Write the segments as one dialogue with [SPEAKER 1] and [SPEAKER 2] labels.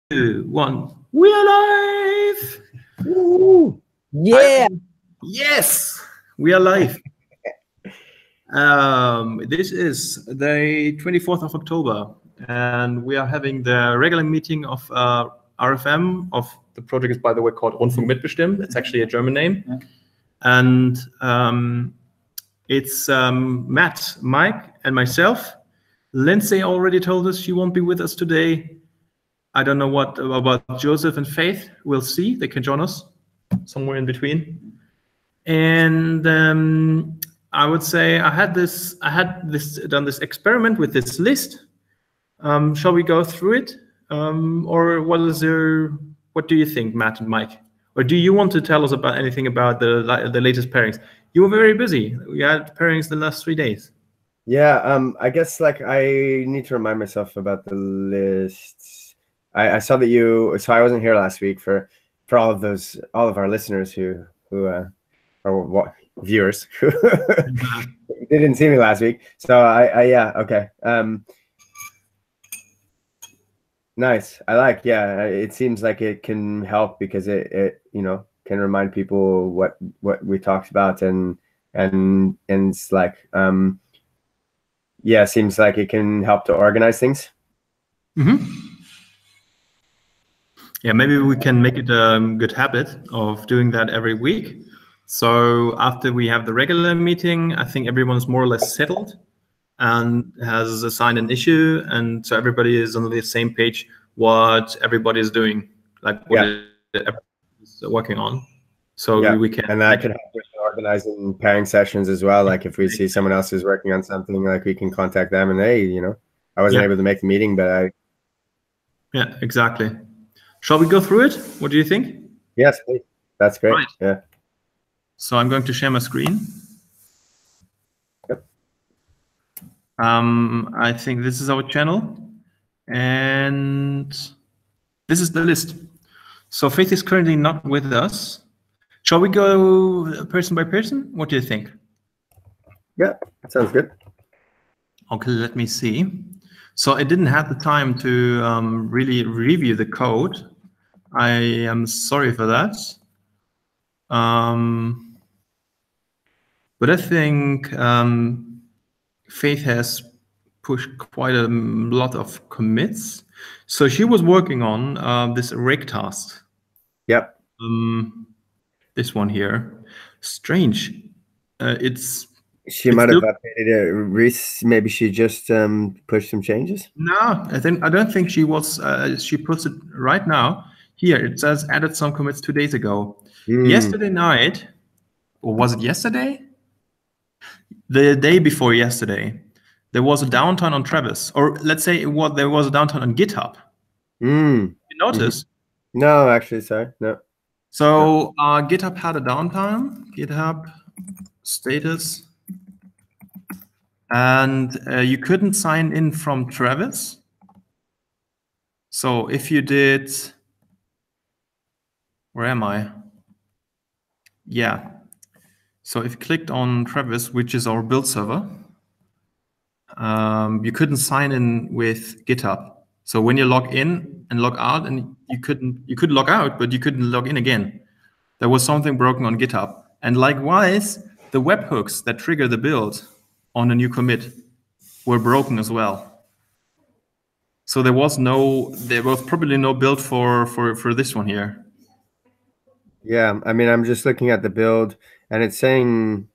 [SPEAKER 1] 1. We are live!
[SPEAKER 2] Woo! Yeah!
[SPEAKER 1] Yes! We are live. This is the 24th of October, and we are having the regular meeting of RFM of the project is, by the way, called Rundfunk mitbestimmen. It's actually a German name. Yeah. And it's Matt, Mike, and myself. Lindsay already told us she won't be with us today. I don't know what about Joseph and Faith. We'll see. They can join us somewhere in between. And I would say I had done this experiment with this list. Shall we go through it, or what do you think, Matt and Mike? Or do you want to tell us about anything about the latest pairings? You were very busy. We had pairings the last 3 days.
[SPEAKER 2] Yeah, I guess like I need to remind myself about the lists. I saw that so I wasn't here last week for all of our listeners who are viewers who didn't see me last week. So yeah, okay. Nice. Yeah, it seems like it can help because it can remind people what we talked about and it's like yeah, seems like it can help to organize things.
[SPEAKER 1] Yeah, maybe we can make it a good habit of doing that every week. So after we have the regular meeting, I think everyone's more or less settled and has assigned an issue, and so everybody is on the same page what everybody is doing, like what is working on. So we can,
[SPEAKER 2] and that can help with organizing pairing sessions as well. Like if we see someone else who's working on something, like we can contact them and hey, I wasn't able to make the meeting, but
[SPEAKER 1] yeah, exactly. Shall we go through it? What do you think?
[SPEAKER 2] Yes, please. That's great. Right. Yeah.
[SPEAKER 1] So I'm going to share my screen.
[SPEAKER 2] Yep.
[SPEAKER 1] I think this is our channel, and this is the list. So Faith is currently not with us. Shall we go person by person? What do you think?
[SPEAKER 2] Yeah, that sounds good.
[SPEAKER 1] Okay, let me see. So I didn't have the time to really review the code. I am sorry for that. But I think Faith has pushed quite a lot of commits. So she was working on this rake task.
[SPEAKER 2] Yep.
[SPEAKER 1] This one here. Strange.
[SPEAKER 2] She might have updated it. Maybe she just pushed some changes.
[SPEAKER 1] No, I don't think she was. She puts it right now. Here it says added some commits 2 days ago. Yesterday night, or was it yesterday? The day before yesterday, there was a downtime on Travis, or let's say there was a downtime on GitHub. You notice?
[SPEAKER 2] No, actually, sorry, no.
[SPEAKER 1] So GitHub had a downtime. GitHub status. And you couldn't sign in from Travis. So if you did, where am I? Yeah. So if you clicked on Travis, which is our build server, you couldn't sign in with GitHub. So when you log in and log out, and you could log out, but you couldn't log in again. There was something broken on GitHub. And likewise, the webhooks that trigger the build on a new commit were broken as well. So there was probably no build for this one here.
[SPEAKER 2] Yeah, I mean, I'm just looking at the build, and it's saying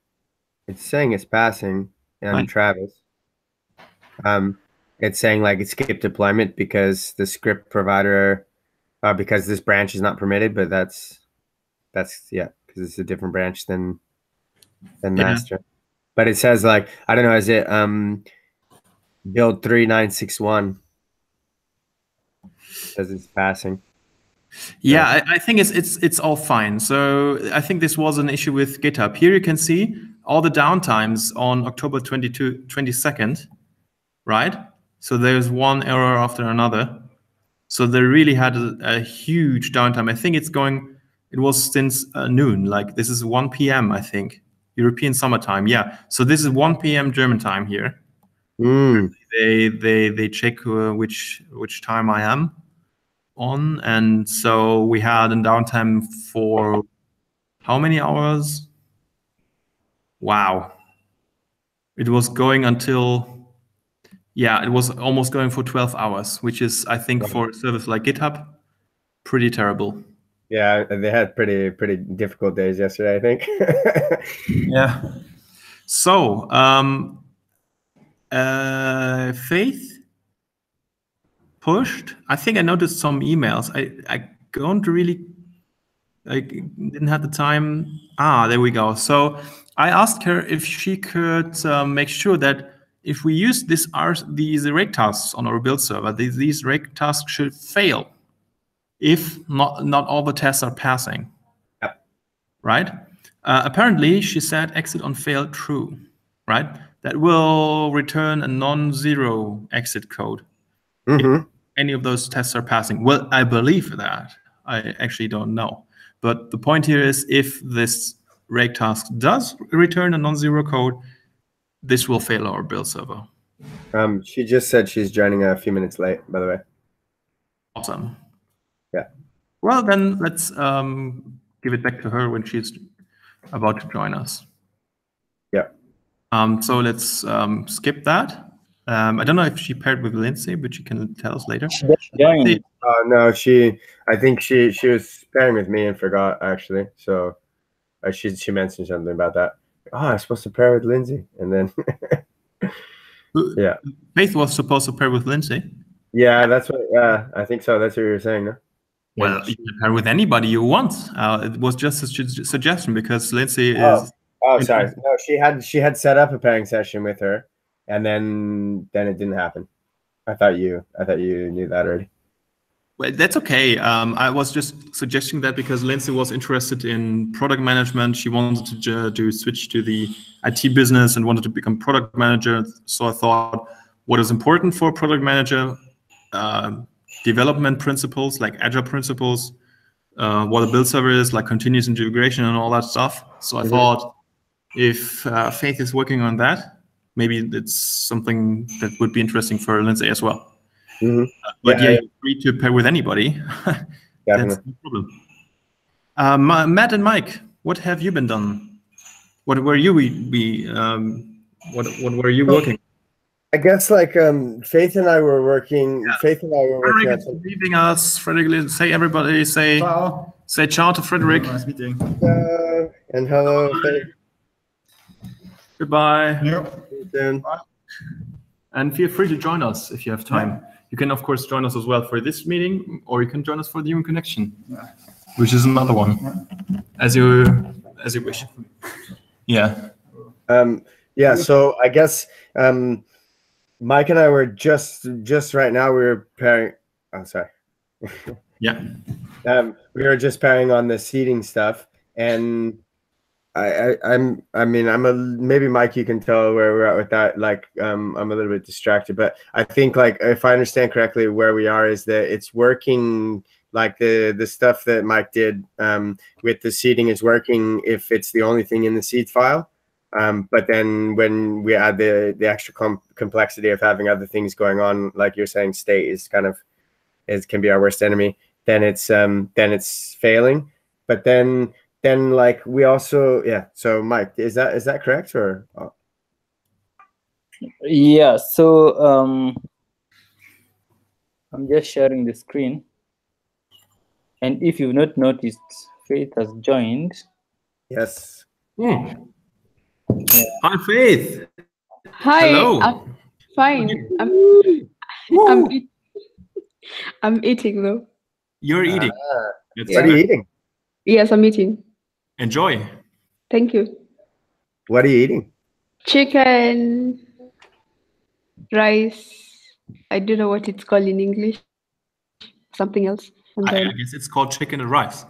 [SPEAKER 2] it's passing on Travis. It's saying like it skipped deployment because the script provider, because this branch is not permitted, but that's yeah, because it's a different branch than master. But it says like, I don't know, is it build 3961? Because it's passing.
[SPEAKER 1] Yeah, I think it's all fine. So I think this was an issue with GitHub. Here you can see all the downtimes on October 22nd, right? So there's one error after another. So they really had a huge downtime. I think it was since noon. Like this is 1 p.m. I think, European summertime. Yeah. So this is 1 p.m. German time here. They check which time I am. on, and so we had a downtime for how many hours? Wow. It was going until, yeah, it was almost going for 12 hours, which is, I think, for a service like GitHub, pretty terrible.
[SPEAKER 2] Yeah, they had pretty difficult days yesterday, I think.
[SPEAKER 1] Yeah. So, Faith pushed. I think I noticed some emails. I don't really, I didn't have the time. Ah, there we go. So I asked her if she could make sure that if we use these rake tasks on our build server, these rake tasks should fail if not all the tests are passing.
[SPEAKER 2] Yep.
[SPEAKER 1] Right? Apparently, she said exit on fail true. Right? That will return a non-zero exit code.
[SPEAKER 2] Mm-hmm.
[SPEAKER 1] If any of those tests are passing. Well, I believe that. I actually don't know. But the point here is if this rake task does return a non-zero code, this will fail our build server.
[SPEAKER 2] She just said she's joining a few minutes late, by the way.
[SPEAKER 1] Awesome.
[SPEAKER 2] Yeah.
[SPEAKER 1] Well, then let's give it back to her when she's about to join us.
[SPEAKER 2] Yeah.
[SPEAKER 1] So let's skip that. I don't know if she paired with Lindsay, but she can tell us later.
[SPEAKER 2] No, I think she was pairing with me and forgot, actually. So she mentioned something about that. Oh, I was supposed to pair with Lindsay, and then yeah.
[SPEAKER 1] Faith was supposed to pair with Lindsay.
[SPEAKER 2] Yeah, that's what. I think so. That's what you were saying, no?
[SPEAKER 1] Well, you can pair with anybody you want. It was just a suggestion because Lindsay is.
[SPEAKER 2] Oh, sorry. No, she had set up a pairing session with her, and then it didn't happen. I thought you knew that already.
[SPEAKER 1] Well, that's okay. I was just suggesting that because Lindsay was interested in product management. She wanted to switch to the IT business and wanted to become product manager. So I thought, what is important for a product manager? Development principles, like agile principles, what a build server is, like continuous integration and all that stuff. So I thought if Faith is working on that, maybe it's something that would be interesting for Lindsay as well. But yeah, you're free to pair with anybody. That's no problem. Matt and Mike, what have you been done? What were you what were you working?
[SPEAKER 2] I guess like Faith and I were working. Yeah. Faith and I were working.
[SPEAKER 1] Frederick is leaving us. Frederick, say everybody say ciao. Say ciao to Frederick.
[SPEAKER 3] Nice meeting.
[SPEAKER 2] And hello.
[SPEAKER 1] Goodbye.
[SPEAKER 2] Yep.
[SPEAKER 1] Bye. And feel free to join us if you have time. Yeah. You can of course join us as well for this meeting, or you can join us for the Human Connection, which is another one, as you wish. Yeah.
[SPEAKER 2] Yeah. So I guess. Mike and I were just right now we were pairing. Oh, sorry.
[SPEAKER 1] Yeah.
[SPEAKER 2] We were just pairing on the seating stuff, and maybe Mike, you can tell where we're at with that. Like, I'm a little bit distracted, but I think like if I understand correctly, where we are is that it's working. Like the stuff that Mike did with the seating is working if it's the only thing in the seed file. But then when we add the extra complexity of having other things going on, like you're saying, state is can be our worst enemy. Then it's failing. But then like we also So Mike, is that correct or?
[SPEAKER 3] Yeah. So I'm just sharing the screen, and if you've not noticed, Faith has joined.
[SPEAKER 2] Yes.
[SPEAKER 1] Yeah. Hi, Faith.
[SPEAKER 4] Hi.
[SPEAKER 1] Hello.
[SPEAKER 4] I'm fine. I'm eating though.
[SPEAKER 1] You're eating.
[SPEAKER 2] What are you eating?
[SPEAKER 4] Yes, I'm eating.
[SPEAKER 1] Enjoy.
[SPEAKER 4] Thank you.
[SPEAKER 2] What are you eating?
[SPEAKER 4] Chicken, rice. I don't know what it's called in English. Something else.
[SPEAKER 1] I guess it's called chicken and rice.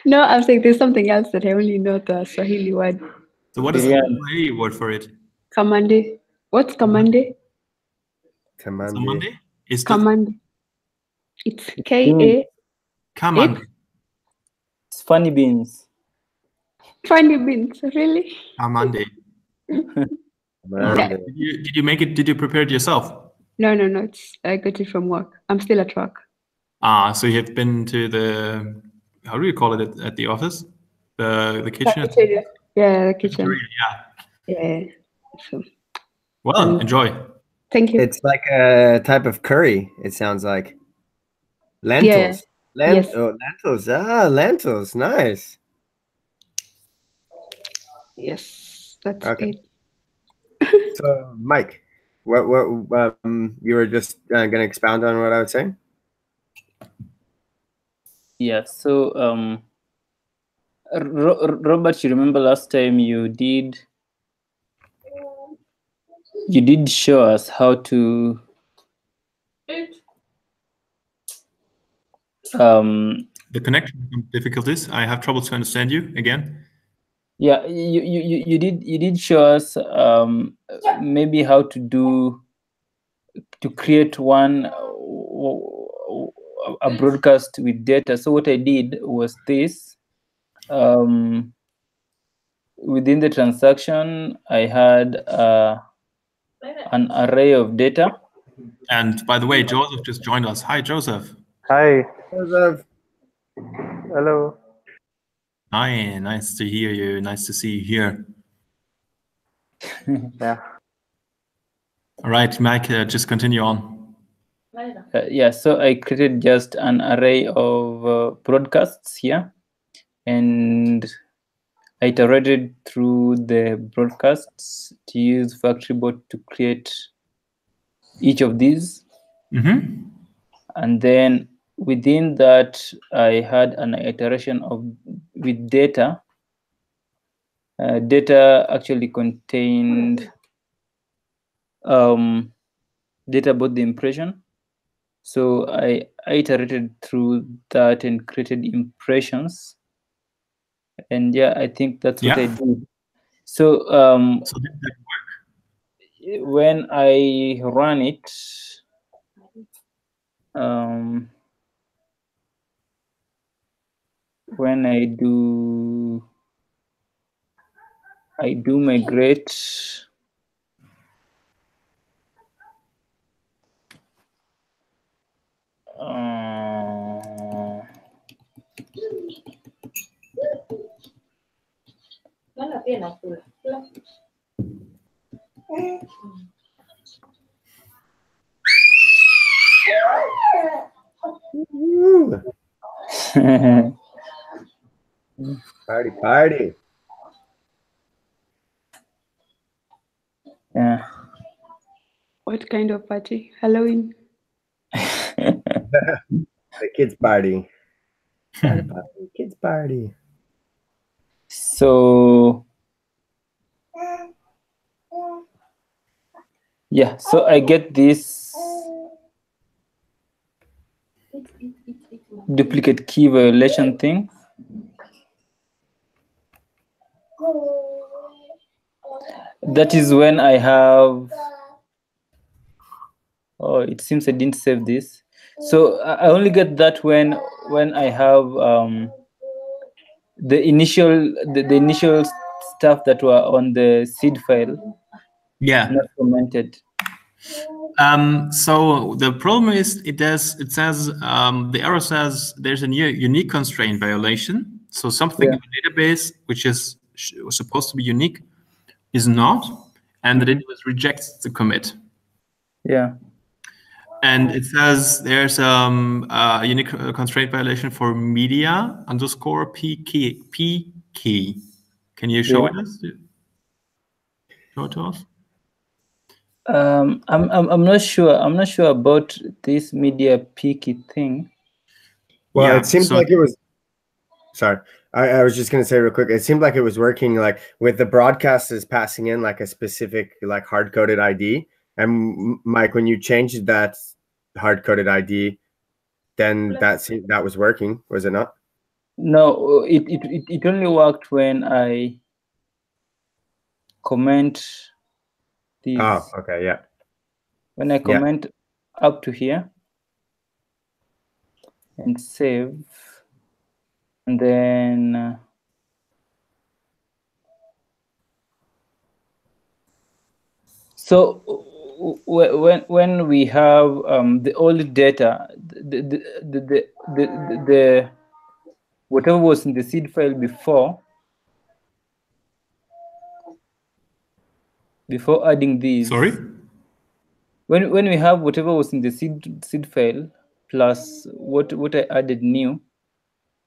[SPEAKER 4] No, I'm saying there's something else that I only know the Swahili word.
[SPEAKER 1] So what is the Swahili word for it?
[SPEAKER 4] Kamande. What's kamande?
[SPEAKER 2] Kamande.
[SPEAKER 1] Is
[SPEAKER 4] kamande. It's K-A.
[SPEAKER 1] Kamande.
[SPEAKER 3] It's funny beans.
[SPEAKER 4] Funny beans, really?
[SPEAKER 1] Kamande. Did you make it? Did you prepare it yourself?
[SPEAKER 4] No. I got it from work. I'm still at work.
[SPEAKER 1] So you have been to the, how do you call it at the office? The kitchen?
[SPEAKER 4] Cafeteria. Yeah, the kitchen.
[SPEAKER 1] Cafeteria,
[SPEAKER 4] Yeah. So.
[SPEAKER 1] Well, enjoy.
[SPEAKER 4] Thank you.
[SPEAKER 2] It's like a type of curry, it sounds like. Lentils.
[SPEAKER 4] Yes.
[SPEAKER 2] Oh, lentils. Ah, lentils. Nice.
[SPEAKER 4] Yes, that's
[SPEAKER 2] Okay.
[SPEAKER 4] it.
[SPEAKER 2] So, Mike, what you were just going to expound on what I was saying?
[SPEAKER 3] Yeah. So, Robert, you remember last time you did show us how to
[SPEAKER 1] The connection difficulties. I have trouble to understand you again.
[SPEAKER 3] Yeah, you did show us maybe how to create a broadcast with data. So what I did was this. Within the transaction, I had an array of data.
[SPEAKER 1] And by the way, Joseph just joined us. Hi, Joseph.
[SPEAKER 5] Hi.
[SPEAKER 2] Joseph.
[SPEAKER 5] Hello.
[SPEAKER 1] Hi, nice to hear you. Nice to see you here.
[SPEAKER 5] Yeah.
[SPEAKER 1] All right, Mike, just continue on.
[SPEAKER 3] Yeah, so I created just an array of broadcasts here, and I iterated through the broadcasts to use FactoryBot to create each of these.
[SPEAKER 1] Mm-hmm.
[SPEAKER 3] And then within that, I had an iteration with data. Data actually contained data about the impression. So I iterated through that and created impressions. And yeah, I think that's what I did. So,
[SPEAKER 1] So did that work?
[SPEAKER 3] When I run it, when I do migrate.
[SPEAKER 2] Party.
[SPEAKER 3] Yeah.
[SPEAKER 4] What kind of party? Halloween?
[SPEAKER 2] The kids' party. Kids' party.
[SPEAKER 3] So yeah, so I get this duplicate key violation thing. That is when I have, oh, it seems I didn't save this. So I only get that when I have the initial stuff that were on the seed file.
[SPEAKER 1] Yeah.
[SPEAKER 3] Not commented.
[SPEAKER 1] So the problem is it says the error says there's a unique constraint violation. So something in the database which is supposed to be unique is not, and the database rejects the commit.
[SPEAKER 3] Yeah.
[SPEAKER 1] And it says there's a unique constraint violation for media underscore p key. Can you show it us? Show it to us.
[SPEAKER 3] I'm not sure. I'm not sure about this media picky thing.
[SPEAKER 2] Well, yeah, it seems like it was. Sorry, I was just gonna say real quick. It seemed like it was working like with the broadcasters passing in like a specific like hard-coded ID. And Mike, when you changed that hard-coded ID, then that was working, was it not?
[SPEAKER 3] No, it only worked when I comment these.
[SPEAKER 2] Oh, okay, yeah.
[SPEAKER 3] When I comment up to here and save, and then so when we have the old data, the whatever was in the seed file before adding these.
[SPEAKER 1] Sorry?
[SPEAKER 3] When we have whatever was in the seed file plus what I added new,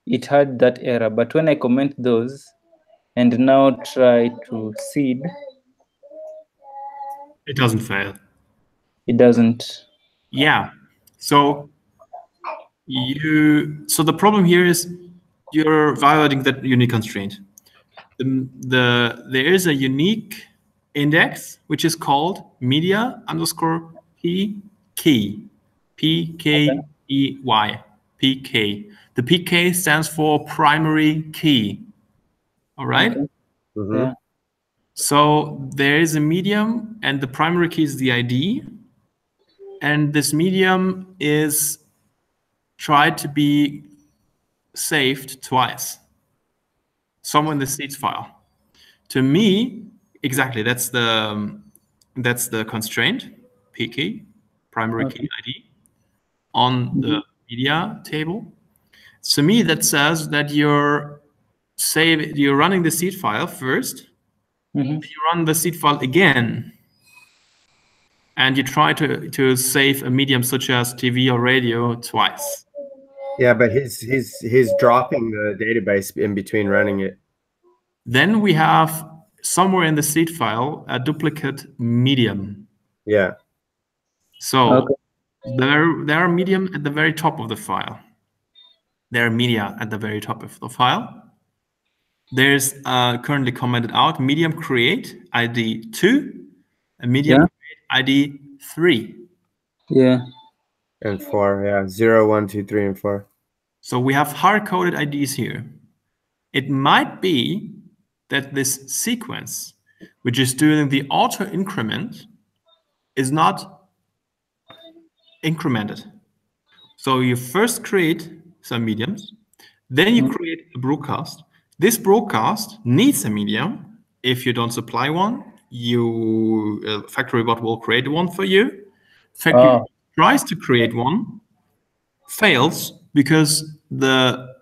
[SPEAKER 3] it had that error. But when I comment those and now try to seed,
[SPEAKER 1] It doesn't fail.
[SPEAKER 3] it doesn't.
[SPEAKER 1] Yeah. So the problem here is you're violating that unique constraint. There is a unique index which is called media underscore p key, PKEY, PK. The PK stands for primary key. All right.
[SPEAKER 3] Okay.
[SPEAKER 2] Mhm.
[SPEAKER 3] Yeah.
[SPEAKER 1] So there is a medium, and the primary key is the ID, and this medium is tried to be saved twice, somewhere in the seeds file. To me, exactly, that's the constraint, PK, primary key ID, on the media table. To me, that says that you're running the seed file first,
[SPEAKER 3] Mhm.
[SPEAKER 1] you run the seed file again, and you try to save a medium such as TV or radio twice.
[SPEAKER 2] Yeah, but he's dropping the database in between running it.
[SPEAKER 1] Then we have somewhere in the seed file a duplicate medium.
[SPEAKER 2] Yeah.
[SPEAKER 1] So
[SPEAKER 3] Okay.
[SPEAKER 1] there are medium at the very top of the file. There are media at the very top of the file. There's currently commented out medium create ID 2 and medium create ID 3.
[SPEAKER 3] Yeah.
[SPEAKER 2] And 4, yeah. 0, 1, 2, 3, and 4.
[SPEAKER 1] So we have hard-coded IDs here. It might be that this sequence, which is doing the auto increment, is not incremented. So you first create some mediums, then you create a broadcast. This broadcast needs a medium. If you don't supply one, factory bot will create one for you. Factory tries to create one, fails because the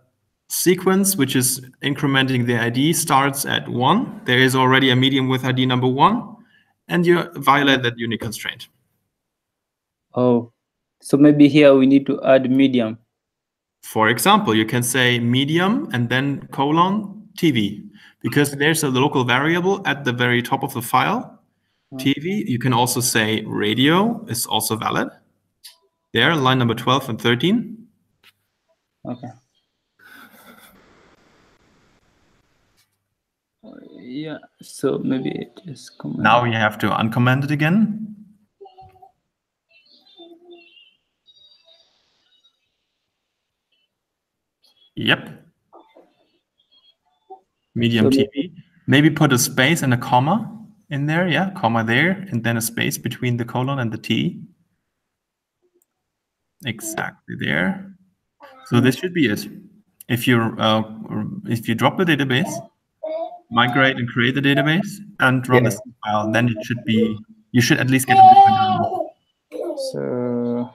[SPEAKER 1] sequence, which is incrementing the ID, starts at 1. There is already a medium with ID number 1, and you violate that unique constraint.
[SPEAKER 3] Oh, so maybe here we need to add medium.
[SPEAKER 1] For example, you can say medium and then colon TV, because there's a local variable at the very top of the file. TV, you can also say radio is also valid. There, line number 12 and 13.
[SPEAKER 3] Okay. Yeah, so maybe it is comment.
[SPEAKER 1] Now you have to uncomment it again. Yep. Medium
[SPEAKER 3] So
[SPEAKER 1] TV. Maybe put a space and a comma in there. Yeah, comma there, and then a space between the colon and the T. Exactly there. So this should be it. If you drop the database, migrate and create the database, and run the file, then it should be. You should at least get a different error.
[SPEAKER 3] So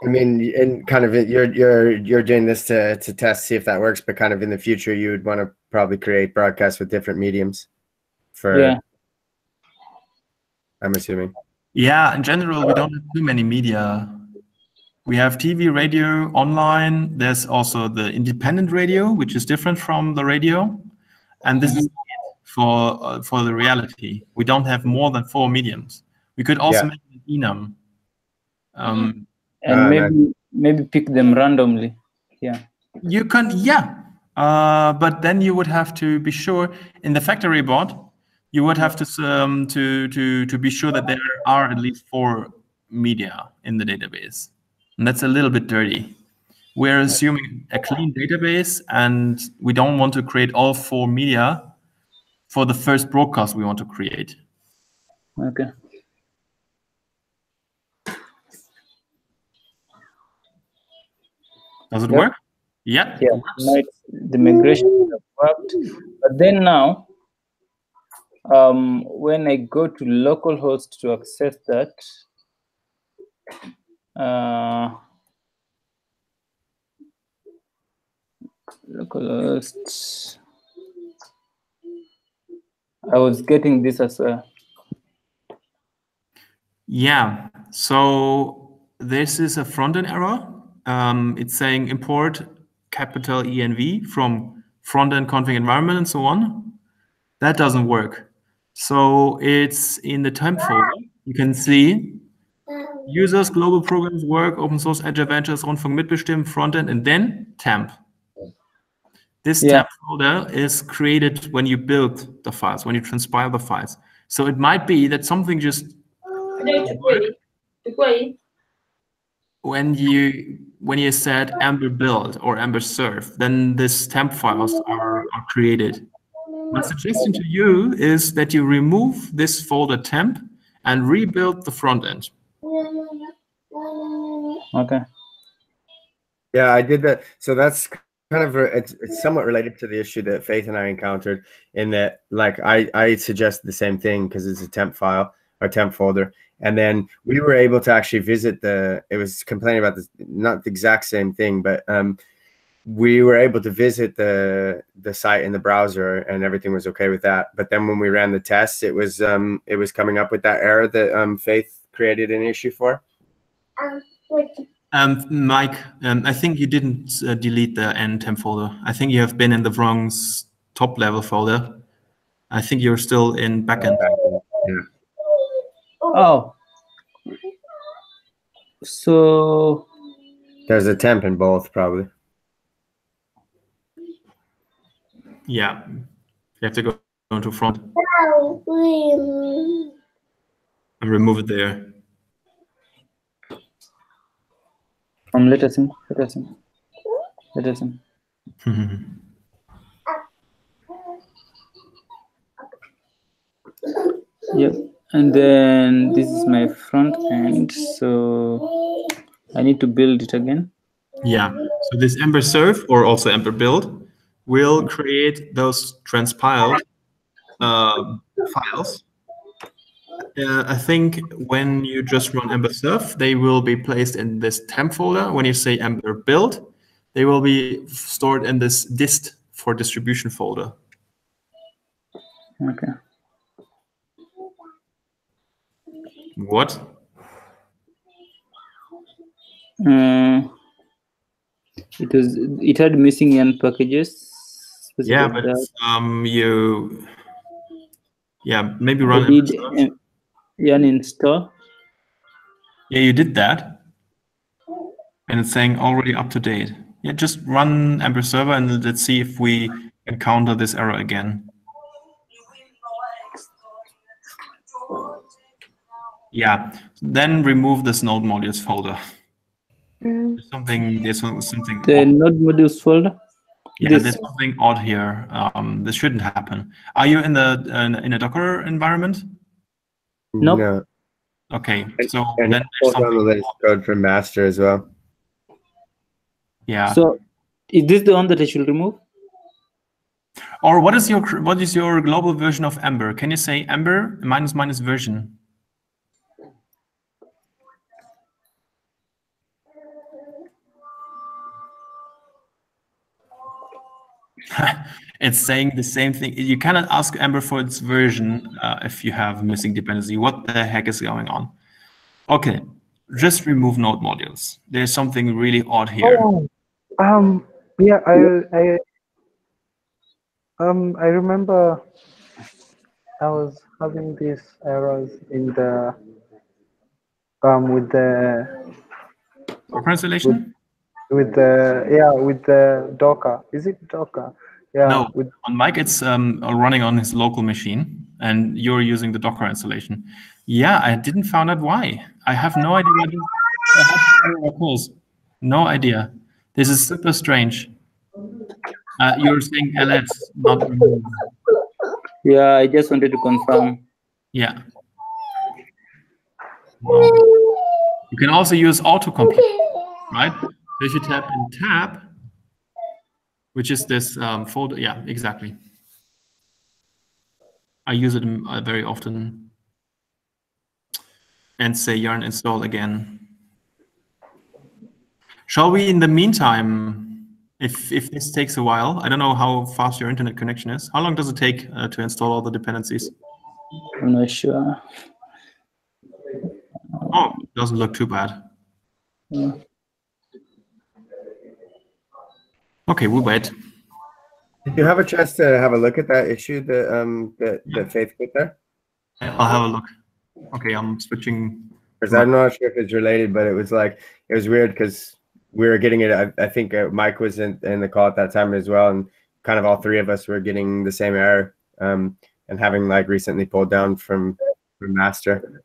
[SPEAKER 2] I mean, and kind of you're doing this to test, see if that works, but kind of in the future you would want to probably create broadcasts with different mediums for, I'm assuming.
[SPEAKER 1] Yeah, in general, we don't have too many media. We have TV, radio, online. There's also the independent radio, which is different from the radio. And this is for the reality. We don't have more than 4 mediums. We could also make an enum.
[SPEAKER 3] and maybe pick them randomly. Yeah.
[SPEAKER 1] You can, but then you would have to be sure in the factory bot. You would have to be sure that there are at least 4 media in the database, and that's a little bit dirty. We're assuming a clean database, and we don't want to create all 4 media for the first broadcast we want to create.
[SPEAKER 3] Okay.
[SPEAKER 1] Does it work? Yeah.
[SPEAKER 3] Yeah. The migration worked, but then now when I go to localhost to access that, localhost, I was getting this as a.
[SPEAKER 1] Yeah, so this is a front-end error. It's saying import capital ENV from front-end config environment and so on. That doesn't work. So it's in the temp folder. You can see users, global programs, work, open source, Agile Ventures, Rundfunk, mitbestimmen, front-end, and then temp. This temp folder is created when you build the files, when you transpile the files. So it might be that something just when you said Ember build or Ember serve, then this temp files are created. My suggestion to you is that you remove this folder temp and rebuild the front end.
[SPEAKER 3] Okay.
[SPEAKER 2] Yeah, I did that. So that's kind of it's somewhat related to the issue that Faith and I encountered, in that, like, I suggested the same thing because it's a temp file or temp folder, and then we were able to actually visit it was complaining about this, not the exact same thing, but we were able to visit the site in the browser and everything was okay with that. But then when we ran the tests, it was coming up with that error that Faith created an issue for.
[SPEAKER 1] Mike, I think you didn't delete the ntemp folder. I think you have been in the wrong top level folder. I think you're still in backend.
[SPEAKER 2] Yeah.
[SPEAKER 3] Oh. So
[SPEAKER 2] there's a temp in both, probably.
[SPEAKER 1] Yeah. You have to go to front and remove it there.
[SPEAKER 3] Let us in. Yep. And then this is my front end, so I need to build it again.
[SPEAKER 1] Yeah. So this Ember serve, or also Ember build, will create those transpiled files. I think when you just run Ember serve, they will be placed in this temp folder. When you say Ember build, they will be stored in this dist for distribution folder.
[SPEAKER 3] Okay.
[SPEAKER 1] What?
[SPEAKER 3] It had missing Yan packages.
[SPEAKER 1] Yeah, but maybe run.
[SPEAKER 3] I did Yan install.
[SPEAKER 1] Yeah, you did that, and it's saying already up to date. Yeah, just run Ember server and let's see if we encounter this error again. Yeah, then remove this node modules folder. There's something.
[SPEAKER 3] The node modules folder.
[SPEAKER 1] Yeah, there's something odd here. This shouldn't happen. Are you in a Docker environment?
[SPEAKER 3] Nope.
[SPEAKER 2] No.
[SPEAKER 1] Okay, so
[SPEAKER 2] and
[SPEAKER 1] then there's something
[SPEAKER 2] on the latest code for master as well.
[SPEAKER 1] Yeah.
[SPEAKER 3] So is this the one that I should remove?
[SPEAKER 1] Or what is your global version of Ember? Can you say Ember -- version? It's saying the same thing. You cannot ask Ember for its version if you have missing dependency. What the heck is going on? Okay, just remove node modules. There's something really odd here.
[SPEAKER 5] Oh, yeah, I remember I was having these errors in the with the
[SPEAKER 1] Docker installation?
[SPEAKER 5] with the Docker. Is it Docker? Yeah.
[SPEAKER 1] No, on Mike it's running on his local machine, and you're using the Docker installation. Yeah, I didn't find out why. I have no idea what this No idea. This is super strange. You're saying ls, not remove.
[SPEAKER 3] Yeah, I just wanted to confirm.
[SPEAKER 1] Yeah. You can also use autocomplete, right? So if you tap in tab, which is this folder, yeah, exactly. I use it very often. And say yarn install again. Shall we, in the meantime, if this takes a while, I don't know how fast your internet connection is. How long does it take to install all the dependencies?
[SPEAKER 3] I'm not sure.
[SPEAKER 1] Oh, doesn't look too bad.
[SPEAKER 3] Yeah.
[SPEAKER 1] Okay, we'll wait.
[SPEAKER 2] Did you have a chance to have a look at that issue that Faith put there?
[SPEAKER 1] I'll have a look. Okay, I'm switching.
[SPEAKER 2] Because I'm not sure if it's related, but it was weird because we were getting it. I think Mike was in the call at that time as well, and kind of all three of us were getting the same error, and having like recently pulled down from master.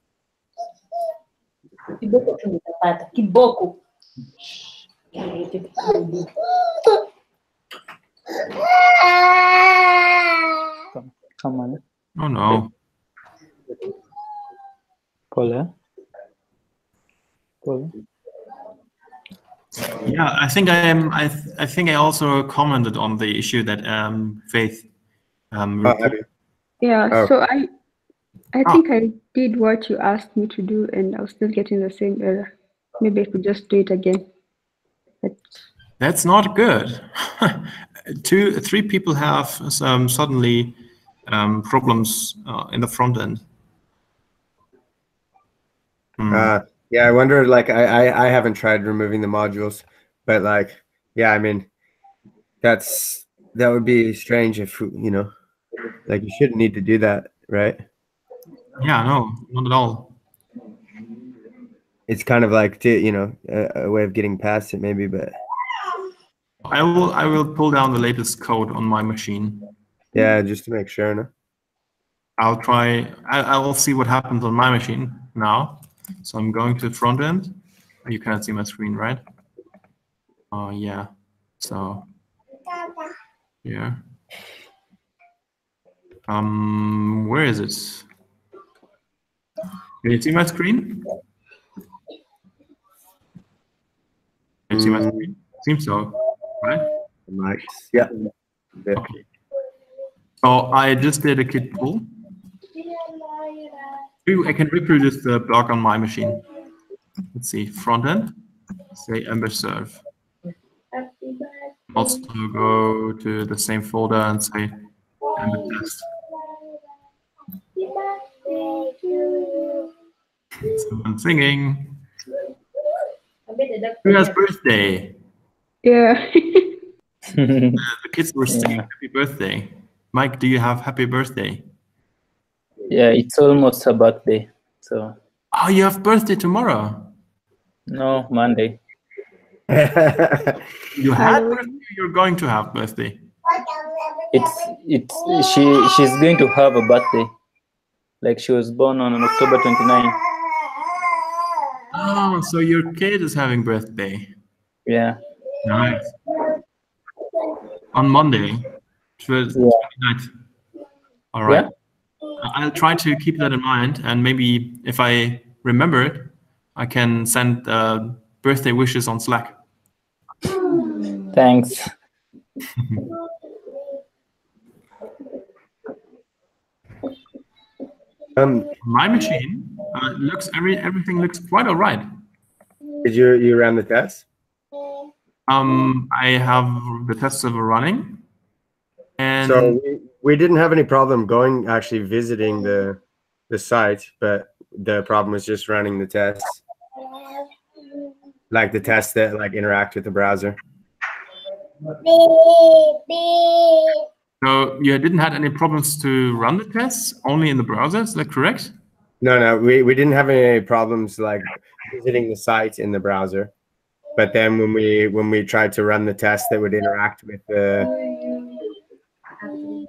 [SPEAKER 3] Come on.
[SPEAKER 1] Oh no.
[SPEAKER 3] Paula.
[SPEAKER 1] Yeah, I think I am. I think I also commented on the issue that Faith.
[SPEAKER 4] Yeah,
[SPEAKER 2] Oh.
[SPEAKER 4] so I think I did what you asked me to do, and I was still getting the same error. Maybe I could just do it again. But
[SPEAKER 1] That's not good. 3 people have suddenly problems in the front end.
[SPEAKER 2] Yeah, I wonder. Like, I haven't tried removing the modules, but like, yeah, I mean, that would be strange if like you shouldn't need to do that, right?
[SPEAKER 1] Yeah, no, not at all.
[SPEAKER 2] It's kind of like a way of getting past it, maybe, but
[SPEAKER 1] I will pull down the latest code on my machine.
[SPEAKER 2] yeah, just to make sure. No?
[SPEAKER 1] I'll try. I will see what happens on my machine now. So I'm going to the front end. You cannot see my screen, right? Oh yeah. So yeah. Where is it? Can you see my screen? Can you see my screen? Seems so, right?
[SPEAKER 2] Nice. Yeah.
[SPEAKER 1] Okay. So I just did a git pull. I can reproduce the block on my machine. Let's see, front end, say serve. Also go to the same folder and say test. Someone singing. Who has birthday?
[SPEAKER 4] yeah.
[SPEAKER 1] The kids were singing happy birthday. Mike, do you have happy birthday?
[SPEAKER 3] Yeah, it's almost a birthday. So.
[SPEAKER 1] Oh, you have birthday tomorrow?
[SPEAKER 3] No, Monday.
[SPEAKER 1] You had birthday, you're going to have birthday.
[SPEAKER 3] She's going to have a birthday. Like she was born on October 29.
[SPEAKER 1] Oh, so your kid is having birthday.
[SPEAKER 3] Yeah.
[SPEAKER 1] Nice. On Monday, 29th. All right.
[SPEAKER 3] Yeah.
[SPEAKER 1] I'll try to keep that in mind, and maybe if I remember it, I can send birthday wishes on Slack.
[SPEAKER 3] Thanks.
[SPEAKER 1] My machine everything looks quite all right.
[SPEAKER 2] Did you ran the test?
[SPEAKER 1] I have the test server running, and
[SPEAKER 2] so we didn't have any problem actually visiting the site, but the problem was just running the tests, like the tests that like interact with the browser.
[SPEAKER 1] So you didn't have any problems to run the tests, only in the browser, is that correct?
[SPEAKER 2] No, we didn't have any problems like visiting the site in the browser. But then when we tried to run the test that would interact with the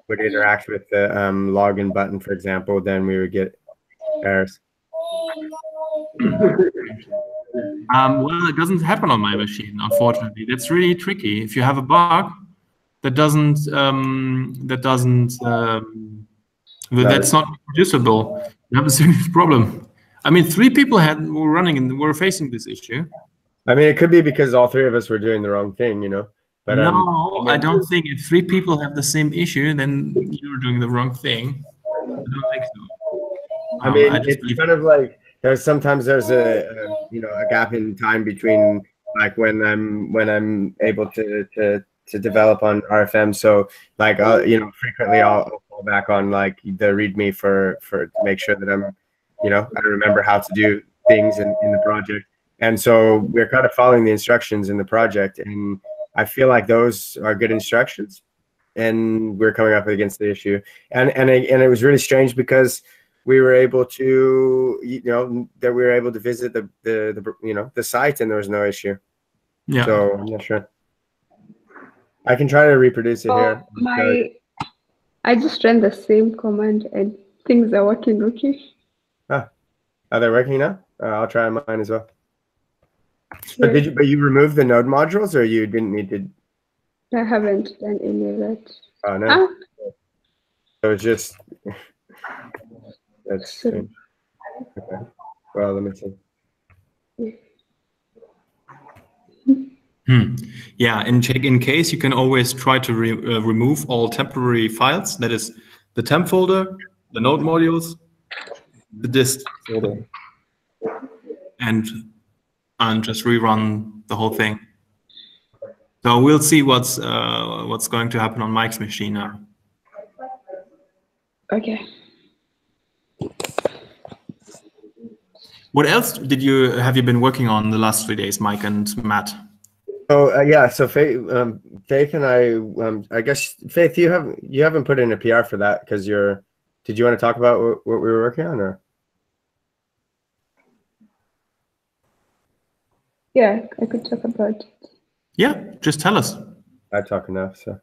[SPEAKER 2] login button, for example, then we would get errors.
[SPEAKER 1] Well, it doesn't happen on my machine, unfortunately. That's really tricky. If you have a bug that's not reproducible, you have a serious problem. I mean, 3 people were facing this issue.
[SPEAKER 2] I mean, it could be because all 3 of us were doing the wrong thing, But
[SPEAKER 1] no, I don't think if 3 people have the same issue, then you're doing the wrong thing. don't think so.
[SPEAKER 2] I mean,
[SPEAKER 1] I just
[SPEAKER 2] it's
[SPEAKER 1] believe
[SPEAKER 2] kind of like sometimes there's a gap in time between like when I'm able to develop on RFM. So like frequently I'll fall back on like the README for to make sure that I'm I remember how to do things in the project. And so we're kind of following the instructions in the project, and I feel like those are good instructions. And we're coming up against the issue, and it was really strange because we were able to visit the site, and there was no issue.
[SPEAKER 1] Yeah.
[SPEAKER 2] So I'm not sure. I can try to reproduce it here.
[SPEAKER 4] I just ran the same command and things are working okay.
[SPEAKER 2] Are they working now? I'll try mine as well.
[SPEAKER 4] Yeah.
[SPEAKER 2] But you removed the node modules, or you didn't need to?
[SPEAKER 4] I haven't done any of that.
[SPEAKER 2] Oh no. So it's just that's strange. Okay. Well, let me see.
[SPEAKER 1] Yeah, in case you can always try to remove all temporary files. That is the temp folder, the node modules, the dist folder, and just rerun the whole thing. So we'll see what's going to happen on Mike's machine now.
[SPEAKER 4] Okay.
[SPEAKER 1] What else have you been working on the last 3 days, Mike and Matt?
[SPEAKER 2] Oh yeah, so Faith and I guess Faith, you haven't put in a PR for that because did you want to talk about what we were working on, or?
[SPEAKER 4] Yeah, I could talk about it.
[SPEAKER 1] Yeah, just tell us.
[SPEAKER 2] I talk enough, so.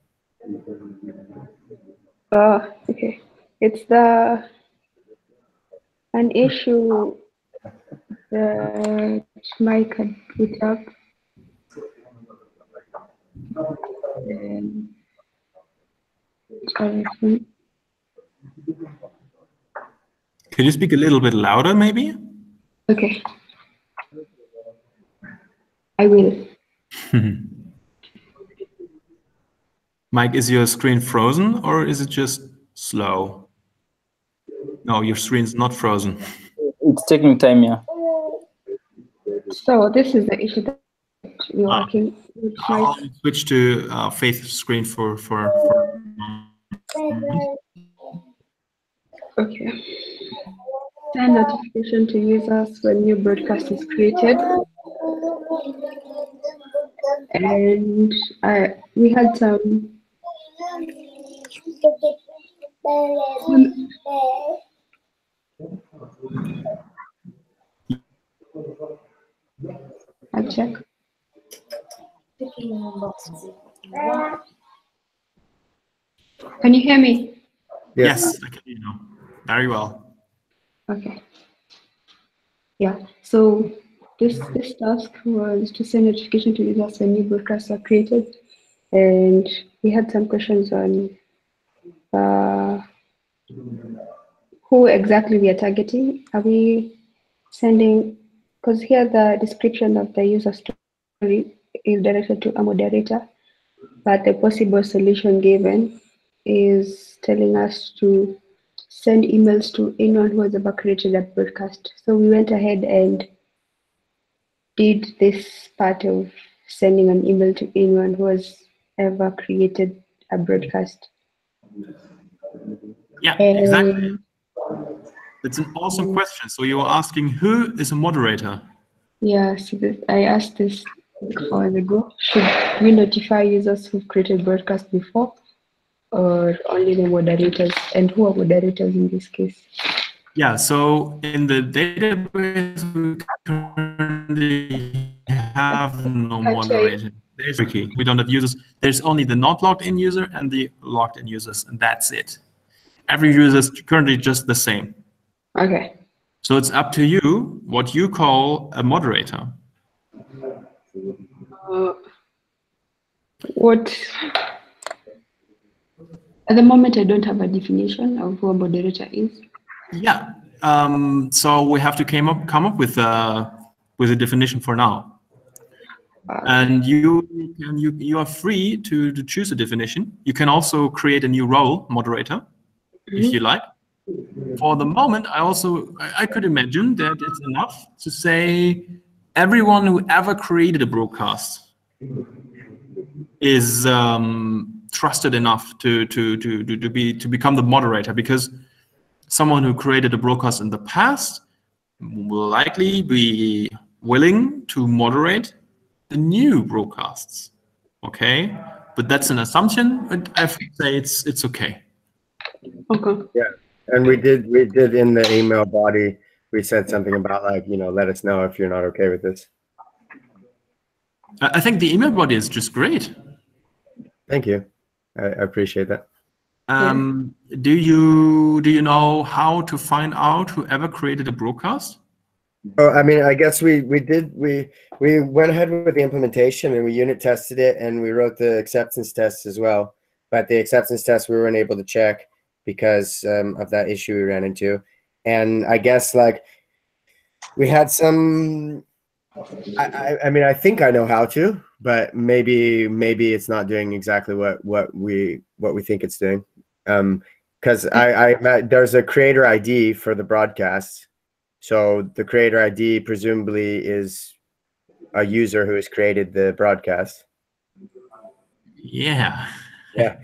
[SPEAKER 4] Okay. It's an issue that Mike had put up.
[SPEAKER 1] Can you speak a little bit louder, maybe?
[SPEAKER 4] Okay. I will.
[SPEAKER 1] Mike, is your screen frozen or is it just slow? No, your screen's not frozen.
[SPEAKER 3] It's taking time, yeah.
[SPEAKER 4] So this is the issue that you're working with.
[SPEAKER 1] I'll switch to Faith's screen for
[SPEAKER 4] Okay. Send notification to users when new broadcast is created. And we had some I'll check. Can you hear me?
[SPEAKER 1] Yes, I can hear you now. Very well.
[SPEAKER 4] Okay. Yeah. So this task was to send notification to users when new broadcasts are created, and we had some questions on who exactly we are targeting. Are we sending? Because here the description of the user story is directed to a moderator, but the possible solution given is telling us to send emails to anyone who has ever created a broadcast. So we went ahead and did this part of sending an email to anyone who has ever created a broadcast.
[SPEAKER 1] Yeah, exactly. It's an awesome question. So you were asking who is a moderator?
[SPEAKER 4] Yeah, so I asked this a while ago. Should we notify users who've created broadcasts before, or only the moderators? And who are moderators in this case?
[SPEAKER 1] Yeah, so in the database, we currently have no moderator. There's tricky. We don't have users. There's only the not logged in user and the logged in users, and that's it. Every user is currently just the same.
[SPEAKER 4] Okay.
[SPEAKER 1] So it's up to you what you call a moderator.
[SPEAKER 4] At the moment, I don't have a definition of who a moderator is.
[SPEAKER 1] Yeah. So we have to come up with a definition for now. And you are free to choose a definition. You can also create a new role, moderator, if you like. for the moment, I could imagine that it's enough to say everyone who ever created a broadcast is trusted enough to become the moderator, because someone who created a broadcast in the past will likely be willing to moderate the new broadcasts. Okay, but that's an assumption. But I would say it's okay.
[SPEAKER 4] Okay.
[SPEAKER 2] Yeah, and we did in the email body, we said something about like, let us know if you're not okay with this.
[SPEAKER 1] I think the email body is just great.
[SPEAKER 2] Thank you. I appreciate that.
[SPEAKER 1] Do you know how to find out whoever created a broadcast?
[SPEAKER 2] Oh, I mean, I guess we went ahead with the implementation and we unit tested it and we wrote the acceptance tests as well. But the acceptance tests we weren't able to check because of that issue we ran into. And I guess like we had some. I mean, I think I know how to, but maybe it's not doing exactly what we think it's doing. Because there's a creator ID for the broadcast. So the creator ID presumably is a user who has created the broadcast.
[SPEAKER 1] Yeah.
[SPEAKER 2] Yeah.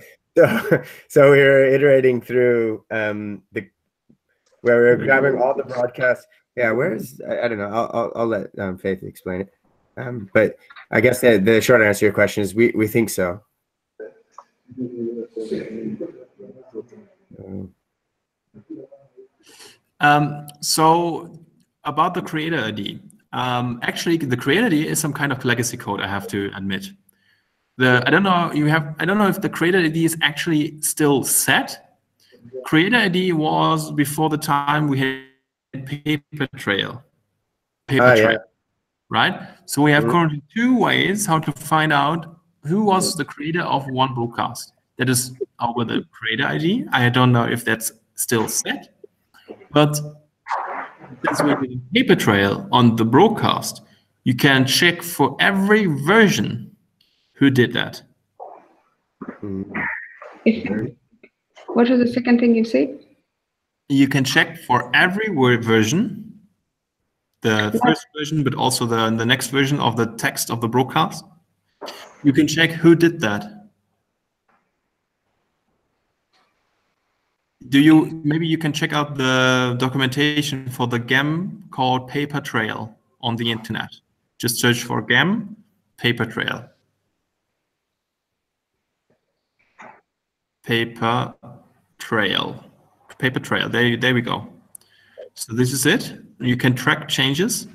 [SPEAKER 2] So we're iterating through where we're grabbing all the broadcasts. Yeah, where's I don't know. I'll let Faith explain it. But I guess the short answer to your question is we think so.
[SPEAKER 1] So about the creator ID, actually the creator ID is some kind of legacy code, I have to admit. I don't know if the creator ID is actually still set. Creator ID was before the time we had PaperTrail.
[SPEAKER 2] Yeah.
[SPEAKER 1] Right? So we have currently two ways how to find out who was the creator of one broadcast. That is over the creator ID. I don't know if that's still set, but since we're doing PaperTrail on the broadcast, you can check for every version who did that.
[SPEAKER 4] What was the second thing you said?
[SPEAKER 1] You can check for every version, the first version, but also the next version of the text of the broadcast. You can check who did that. Maybe you can check out the documentation for the gem called PaperTrail on the internet. Just search for gem PaperTrail. PaperTrail. There we go. So this is it. You can track changes.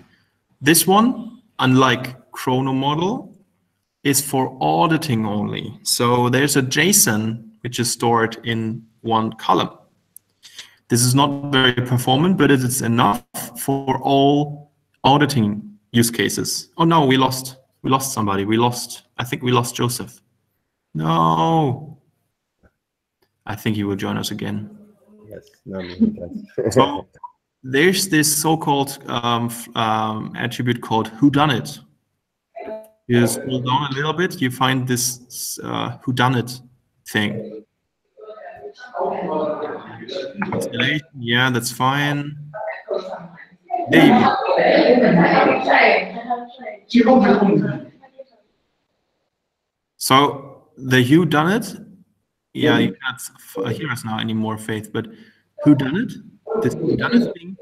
[SPEAKER 1] This one, unlike Chrono model, is for auditing only. So there's a JSON which is stored in one column. This is not very performant, but it is enough for all auditing use cases. Oh no, we lost somebody. I think we lost Joseph. No. I think he will join us again.
[SPEAKER 2] Yes. No.
[SPEAKER 1] So there's this so-called attribute called whodunit. You scroll down a little bit, you find this whodunit thing. Installation, yeah, that's fine. There you go. So the whodunit, yeah, you can't hear us now anymore, Faith, but whodunit, this whodunit thing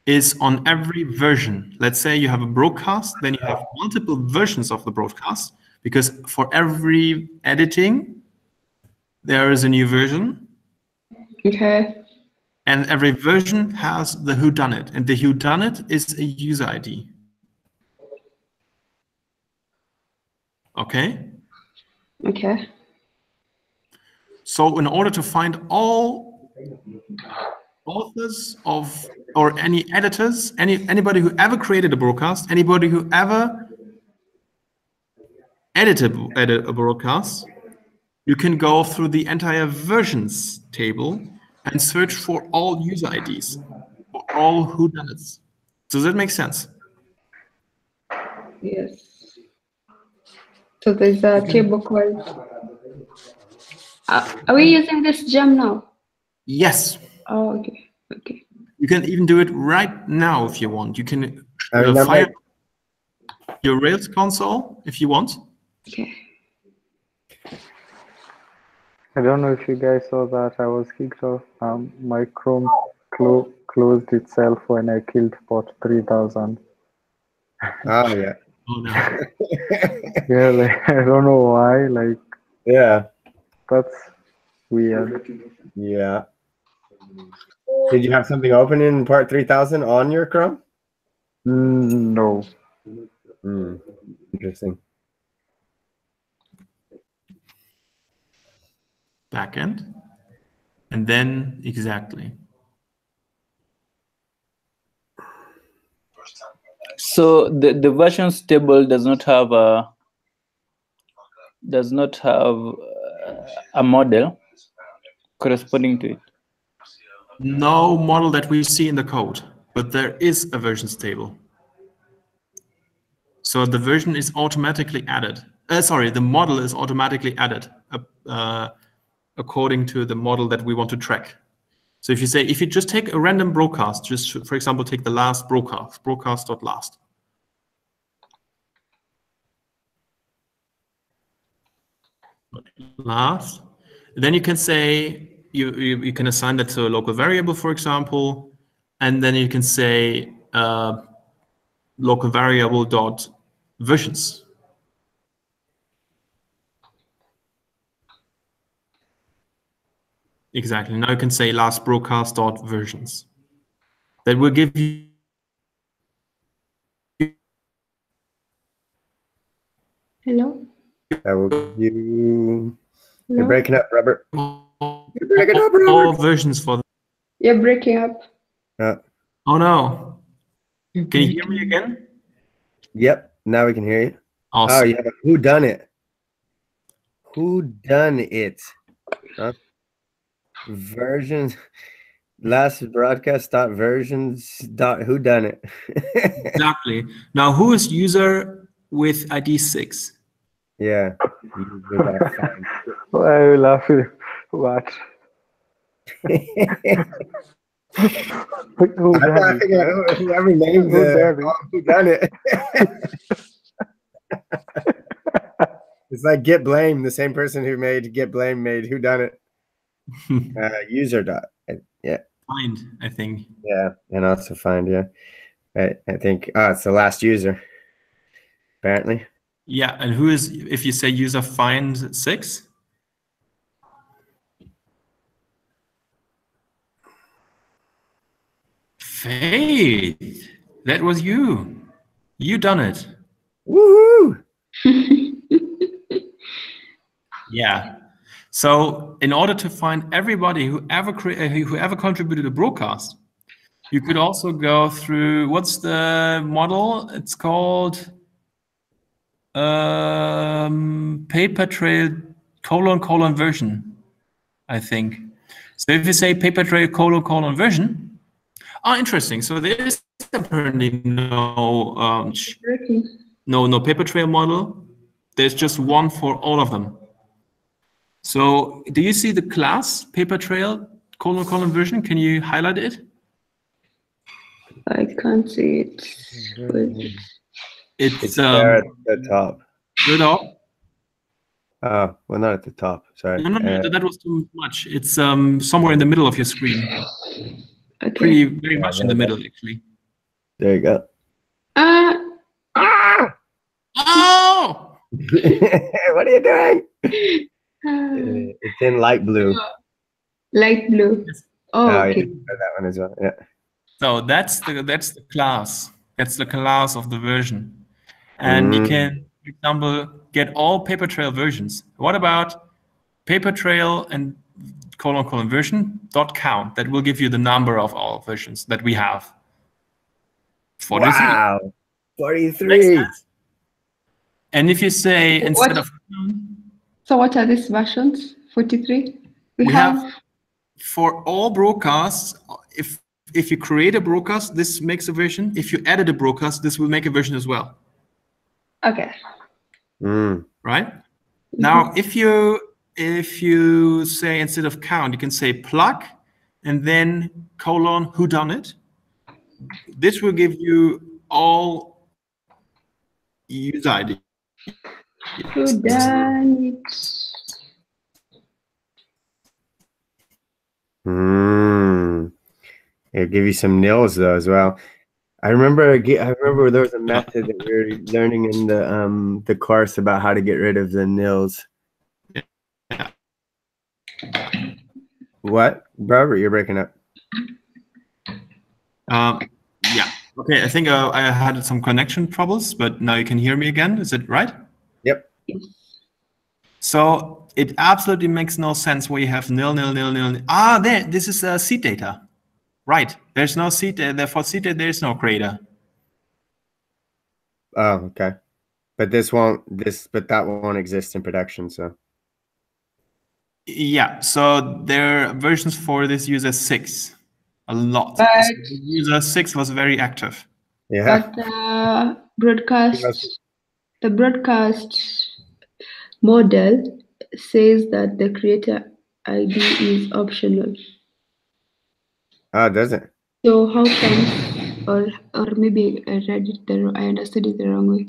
[SPEAKER 1] is on every version. Let's say you have a broadcast, then you have multiple versions of the broadcast, because for every editing, there is a new version.
[SPEAKER 4] Okay.
[SPEAKER 1] And every version has the whodunit, and the whodunit is a user ID. Okay?
[SPEAKER 4] Okay.
[SPEAKER 1] So in order to find all authors of, or any editors, anybody who ever created a broadcast, anybody who ever edited a broadcast, you can go through the entire versions table and search for all user IDs, for all whodunits. Does that make sense?
[SPEAKER 4] Yes. So there's a table called. Are we using this gem now?
[SPEAKER 1] Yes.
[SPEAKER 4] Oh, okay. Okay.
[SPEAKER 1] You can even do it right now if you want. You can
[SPEAKER 2] I mean,
[SPEAKER 1] fire your Rails console if you want.
[SPEAKER 4] Okay.
[SPEAKER 5] I don't know if you guys saw that. I was kicked off. My Chrome closed itself when I killed bot 3000.
[SPEAKER 2] Oh yeah.
[SPEAKER 1] Oh no.
[SPEAKER 5] Yeah, like, I don't know why. Like,
[SPEAKER 2] Yeah.
[SPEAKER 5] that's weird.
[SPEAKER 2] Yeah. Did you have something open in part 3000 on your Chrome?
[SPEAKER 5] No.
[SPEAKER 2] Interesting.
[SPEAKER 1] Backend. And then exactly.
[SPEAKER 3] So the versions table does not have a model corresponding to it.
[SPEAKER 1] No model that we see in the code, but there is a versions table. So the version is automatically added. The model is automatically added according to the model that we want to track. So if you just take a random broadcast, just for example, take the last broadcast.last. Last. Then you can say, you can assign that to a local variable, for example, and then you can say local variable dot versions. Exactly. Now you can say last broadcast dot versions. That will give you.
[SPEAKER 4] Hello?
[SPEAKER 2] That will give you. You're
[SPEAKER 4] Hello?
[SPEAKER 2] breaking up, Robert. You're breaking up,
[SPEAKER 1] All
[SPEAKER 2] Robert.
[SPEAKER 1] versions for.
[SPEAKER 4] You're breaking up.
[SPEAKER 1] Oh no. Can you hear me again?
[SPEAKER 2] Yep. Now we can hear you.
[SPEAKER 1] Awesome.
[SPEAKER 2] Oh, you have a who done it? Who done it? Huh? Versions. Last broadcast dot versions dot who done it?
[SPEAKER 1] Exactly. Now, who is user with ID 6?
[SPEAKER 2] Yeah.
[SPEAKER 5] I will laugh. What? Who
[SPEAKER 2] I'm
[SPEAKER 5] done
[SPEAKER 2] trying to
[SPEAKER 5] it?
[SPEAKER 2] figure out whoever names
[SPEAKER 5] Who done it?
[SPEAKER 2] who done it. It's like get blame. The same person who made get blame made who done it. User dot. Yeah.
[SPEAKER 1] Find, I think.
[SPEAKER 2] Yeah, and also find. Yeah, I think. It's the last user. Apparently.
[SPEAKER 1] Yeah, and who is, if you say user find 6? Faith, that was you. You done it.
[SPEAKER 2] Woohoo!
[SPEAKER 1] Yeah. So in order to find everybody who ever contributed a broadcast, you could also go through, what's the model? It's called PaperTrail : version, I think. So if you say PaperTrail : version, interesting. So there is apparently no PaperTrail model. There's just one for all of them. So do you see the class PaperTrail : version? Can you highlight it?
[SPEAKER 4] I can't see it.
[SPEAKER 2] It's there at the top.
[SPEAKER 1] Good up.
[SPEAKER 2] Oh, well, not at the top. Sorry.
[SPEAKER 1] No, that was too much. It's somewhere in the middle of your screen.
[SPEAKER 4] Okay.
[SPEAKER 1] Very much in the middle, actually.
[SPEAKER 2] There you go.
[SPEAKER 1] Oh!
[SPEAKER 2] What are you doing? It's in light blue.
[SPEAKER 4] Light blue. Oh, okay.
[SPEAKER 2] Yeah, that one as well. Yeah.
[SPEAKER 1] So that's the class. That's the class of the version. And you can, for example, get all PaperTrail versions. What about PaperTrail and : version .count? That will give you the number of all versions that we have. 43.
[SPEAKER 2] Wow. 43.
[SPEAKER 1] And if you say instead of
[SPEAKER 4] So what are these versions? 43?
[SPEAKER 1] We have for all broadcasts, if you create a broadcast, this makes a version. If you added a broadcast, this will make a version as well.
[SPEAKER 4] Okay.
[SPEAKER 1] Right? Now, if you say instead of count, you can say plug and then colon whodunit. This will give you all user IDs.
[SPEAKER 4] Who done it?
[SPEAKER 2] It'll give you some nils though as well. I remember there was a method that we were learning in the course about how to get rid of the nils.
[SPEAKER 1] Yeah.
[SPEAKER 2] What, Robert? You're breaking up.
[SPEAKER 1] Yeah. Okay. I think I had some connection troubles, but now you can hear me again. Is it right?
[SPEAKER 2] Yep.
[SPEAKER 1] So it absolutely makes no sense where you have nil, nil, nil, nil. Ah, there. This is seed data. Right. There's no seed. Therefore, seed data. There is no creator.
[SPEAKER 2] Oh, okay. But that won't exist in production. So.
[SPEAKER 1] Yeah. So there are versions for this user 6. A lot.
[SPEAKER 4] But
[SPEAKER 1] user 6 was very active.
[SPEAKER 2] Yeah.
[SPEAKER 4] But the broadcast model says that the creator ID is optional.
[SPEAKER 2] Oh, does it?
[SPEAKER 4] So how come, or maybe I understood it the wrong way.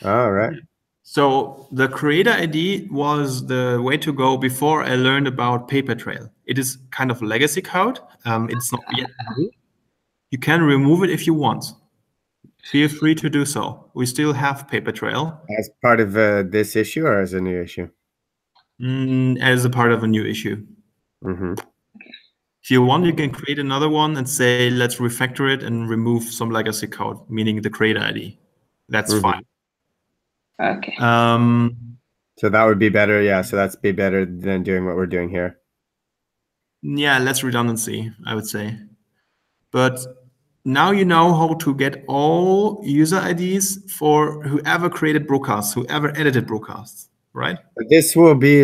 [SPEAKER 2] All right.
[SPEAKER 1] So the creator ID was the way to go before I learned about PaperTrail. It is kind of legacy code. It's not yet new. You can remove it if you want. Feel free to do so. We still have PaperTrail.
[SPEAKER 2] As part of this issue or as a new issue?
[SPEAKER 1] As a part of a new issue.
[SPEAKER 2] Mm-hmm.
[SPEAKER 1] If you want, you can create another one and say, let's refactor it and remove some legacy code, meaning the creator ID. That's fine.
[SPEAKER 4] Okay.
[SPEAKER 2] So that would be better. Yeah. So that's be better than doing what we're doing here.
[SPEAKER 1] Yeah, less redundancy, I would say. But now you know how to get all user IDs for whoever created broadcasts, whoever edited broadcasts, right?
[SPEAKER 2] But this will be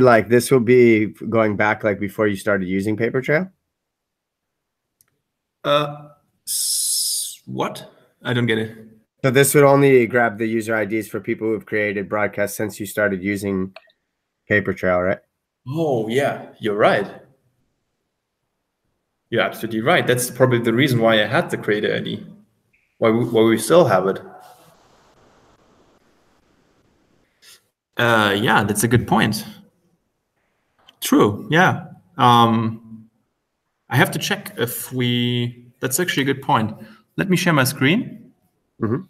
[SPEAKER 2] going back like before you started using PaperTrail?
[SPEAKER 1] What? I don't get it.
[SPEAKER 2] So this would only grab the user IDs for people who've created broadcasts since you started using PaperTrail, right?
[SPEAKER 1] Oh, yeah, you're right. You're absolutely right. That's probably the reason why I had the creator ID. Why we still have it. Yeah, that's a good point. True, yeah. I have to check if that's actually a good point. Let me share my screen.
[SPEAKER 2] Mm-hmm.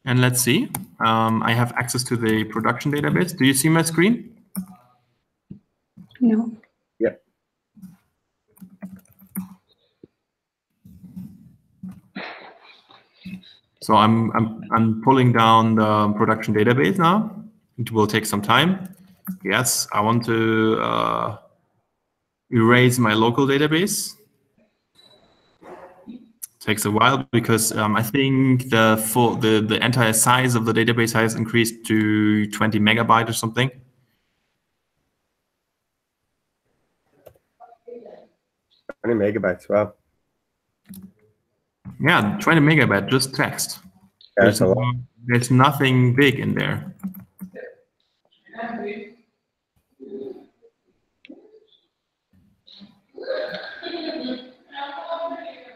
[SPEAKER 1] And let's see. I have access to the production database. Do you see my screen?
[SPEAKER 4] No.
[SPEAKER 2] Yep.
[SPEAKER 1] So I'm pulling down the production database now. It will take some time. Yes, I want to erase my local database. Takes a while because I think the entire size of the database has increased to 20 megabyte or something.
[SPEAKER 2] How many megabytes? Wow.
[SPEAKER 1] Yeah, 20 megabyte, just text.
[SPEAKER 2] That's a lot.
[SPEAKER 1] There's nothing big in there.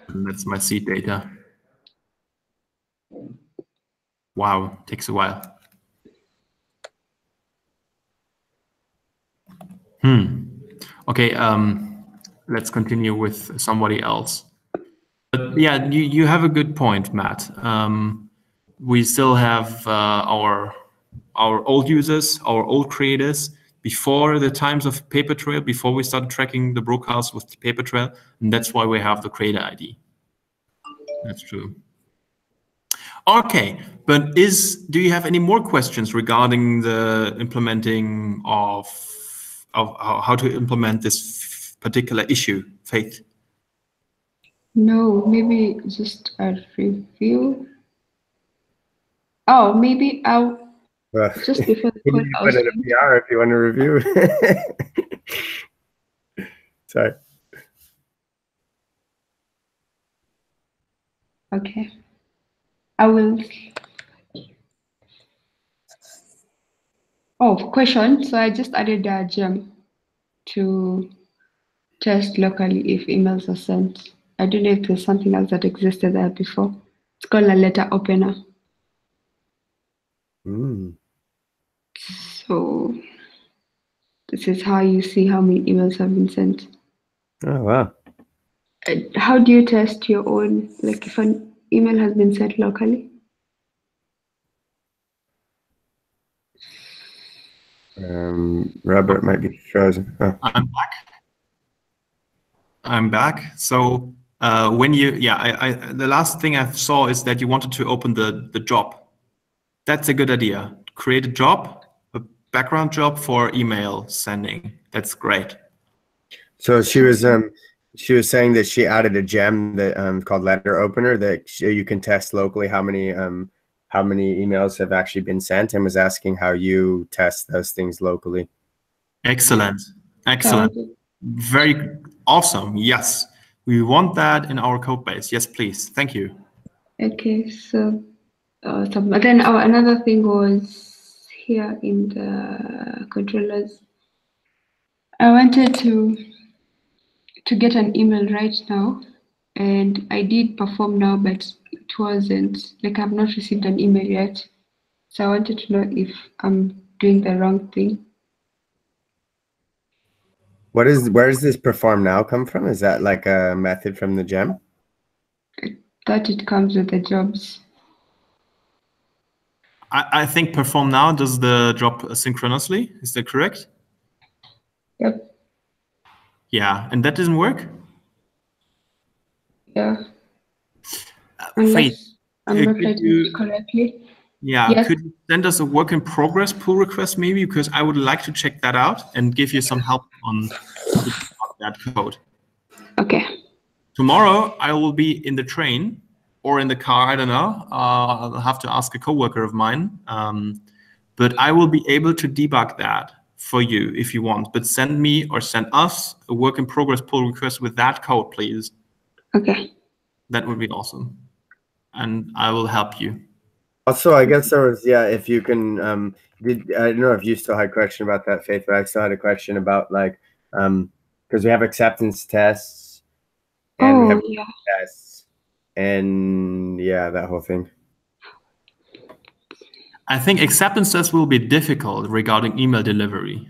[SPEAKER 1] And that's my seed data. Wow, takes a while. Okay, let's continue with somebody else. But yeah, you have a good point, Matt. We still have our old users, our old creators, before the times of PaperTrail, before we started tracking the broadcast with PaperTrail, and that's why we have the creator ID. That's true. Okay, but do you have any more questions regarding the implementing of how to implement this particular issue, Faith?
[SPEAKER 4] No, maybe just a review. Oh, maybe I'll just before the call.
[SPEAKER 2] You put it in PR if you want to review. Sorry.
[SPEAKER 4] Okay. I will. Oh, question. So I just added a gem to test locally if emails are sent. I don't know if there's something else that existed there before. It's called a letter opener. So this is how you see how many emails have been sent.
[SPEAKER 2] Oh, wow.
[SPEAKER 4] How do you test your own, like if an email has been sent locally?
[SPEAKER 2] Robert might be frozen. Oh.
[SPEAKER 1] I'm back. So when you, the last thing I saw is that you wanted to open the job. That's a good idea. Create a job, a background job for email sending. That's great.
[SPEAKER 2] So she was saying that she added a gem that called letteropener that you can test locally how many emails have actually been sent, and was asking how you test those things locally.
[SPEAKER 1] Excellent. Very awesome. Yes, we want that in our code base. Yes, please. Thank you.
[SPEAKER 4] Okay, so but then another thing was here in the controllers. I wanted to get an email right now, and I did perform now, but it wasn't, like I've not received an email yet. So I wanted to know if I'm doing the wrong thing.
[SPEAKER 2] Where does this perform now come from? Is that like a method from the gem?
[SPEAKER 4] I thought it comes with the jobs.
[SPEAKER 1] I think perform now does the job synchronously. Is that correct?
[SPEAKER 4] Yep.
[SPEAKER 1] Yeah, and that doesn't work?
[SPEAKER 4] Yeah.
[SPEAKER 1] Faith,
[SPEAKER 4] Unless I'm not writing it correctly.
[SPEAKER 1] Yeah,
[SPEAKER 4] yes.
[SPEAKER 1] Could you send us a work in progress pull request maybe? Because I would like to check that out and give you some help on that code.
[SPEAKER 4] Okay.
[SPEAKER 1] Tomorrow I will be in the train or in the car, I don't know. I'll have to ask a coworker of mine. But I will be able to debug that for you if you want. But send me or send us a work in progress pull request with that code, please.
[SPEAKER 4] Okay.
[SPEAKER 1] That would be awesome. And I will help you.
[SPEAKER 2] Also, I guess there was, if you can, I don't know if you still had a question about that, Faith, but I still had a question about like, because we have acceptance tests and we have tests and that whole thing.
[SPEAKER 1] I think acceptance tests will be difficult regarding email delivery.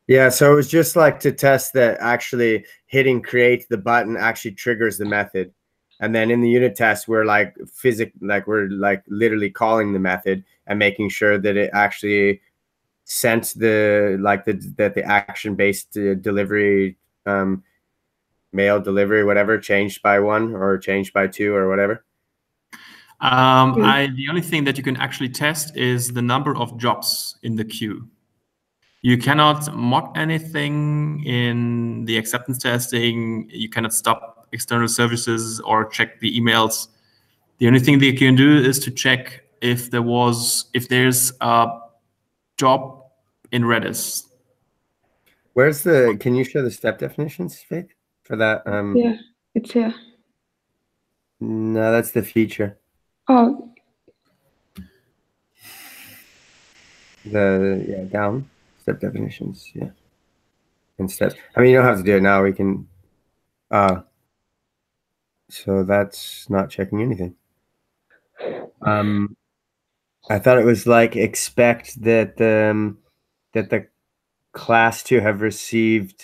[SPEAKER 2] Yeah, so it was just like to test that actually hitting create the button actually triggers the method. And then in the unit test, we're like we're literally calling the method and making sure that it actually sent that the action-based delivery, mail delivery, whatever, changed by 1 or changed by 2 or whatever.
[SPEAKER 1] The only thing that you can actually test is the number of jobs in the queue. You cannot mock anything in the acceptance testing. You cannot stop external services or check the emails. The only thing that you can do is to check if there's a job in Redis.
[SPEAKER 2] Where's can you show the step definitions, Faith, for that?
[SPEAKER 4] Yeah, it's here.
[SPEAKER 2] No, that's the feature.
[SPEAKER 4] Oh.
[SPEAKER 2] Down. Step definitions, and steps. I mean, you don't have to do it now. We can. So that's not checking anything. I thought it was like expect that that the class to have received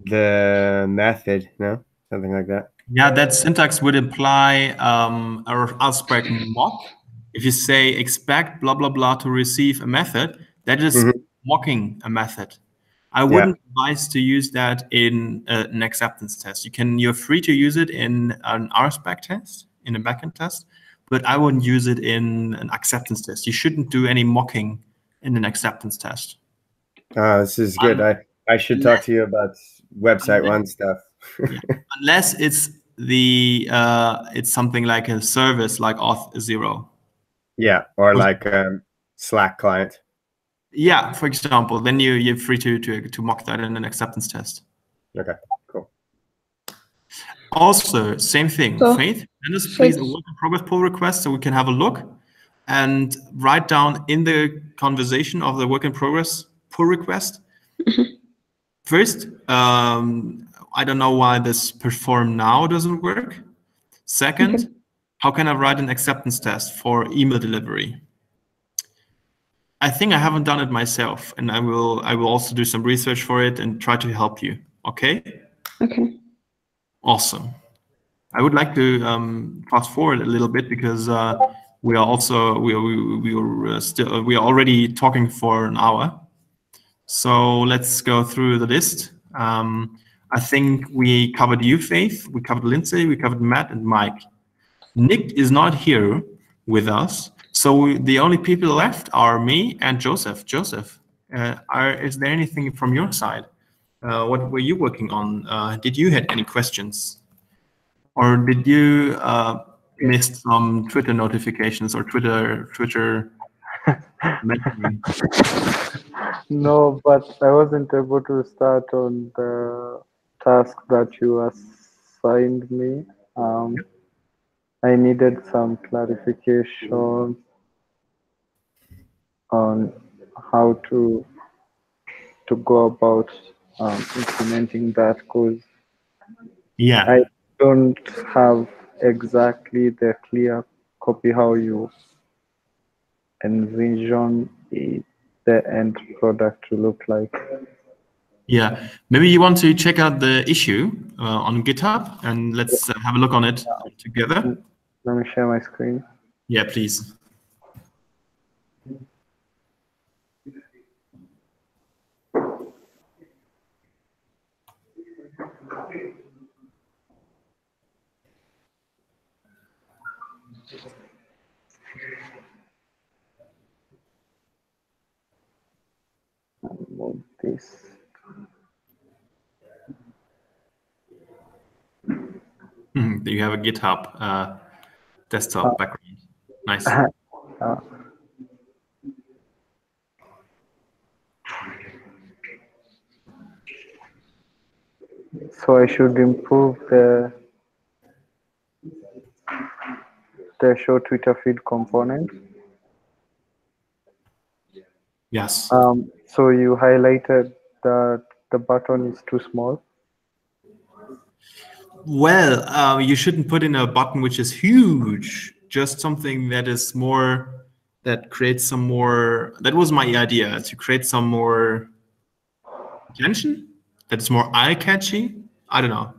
[SPEAKER 2] the method. No, something like that.
[SPEAKER 1] Yeah, that syntax would imply Alsberg mock. If you say expect blah blah blah to receive a method, that is mocking a method. I wouldn't advise to use that in an acceptance test. You're free to use it in an RSpec test, in a backend test, but I wouldn't use it in an acceptance test. You shouldn't do any mocking in an acceptance test.
[SPEAKER 2] This is good. I should talk to you about website one stuff.
[SPEAKER 1] Unless it's it's something like a service like auth0.
[SPEAKER 2] Yeah, or like Slack client.
[SPEAKER 1] Yeah, for example, then you're free to mock that in an acceptance test.
[SPEAKER 2] Okay, cool.
[SPEAKER 1] Also, same thing,
[SPEAKER 4] So,
[SPEAKER 1] Faith, send us please a work in progress pull request so we can have a look and write down in the conversation of the work in progress pull request. First, I don't know why this perform now doesn't work. Second, how can I write an acceptance test for email delivery? I think I haven't done it myself, and I will also do some research for it and try to help you. Okay?
[SPEAKER 4] Okay.
[SPEAKER 1] Awesome. I would like to fast forward a little bit because we are already talking for an hour. So let's go through the list. I think we covered you, Faith. We covered Lindsay. We covered Matt and Mike. Nick is not here with us, so the only people left are me and Joseph. Joseph, is there anything from your side? What were you working on? Did you have any questions? Or did you miss some Twitter notifications or Twitter messaging?
[SPEAKER 5] No, but I wasn't able to start on the task that you assigned me. I needed some clarification on how to go about implementing that, because
[SPEAKER 1] Yeah.
[SPEAKER 5] I don't have exactly the clear copy how you envision the end product to look like.
[SPEAKER 1] Yeah, maybe you want to check out the issue on GitHub and let's have a look on it together.
[SPEAKER 5] Let me share my screen.
[SPEAKER 1] Yeah, please.
[SPEAKER 5] Move this.
[SPEAKER 1] You have a GitHub desktop background. Nice.
[SPEAKER 5] So I should improve the show Twitter feed component.
[SPEAKER 1] Yes.
[SPEAKER 5] So you highlighted that the button is too small.
[SPEAKER 1] Well, you shouldn't put in a button which is huge. Just something that is more, that creates some more. That was my idea, to create some more attention. That is more eye-catchy. I don't know.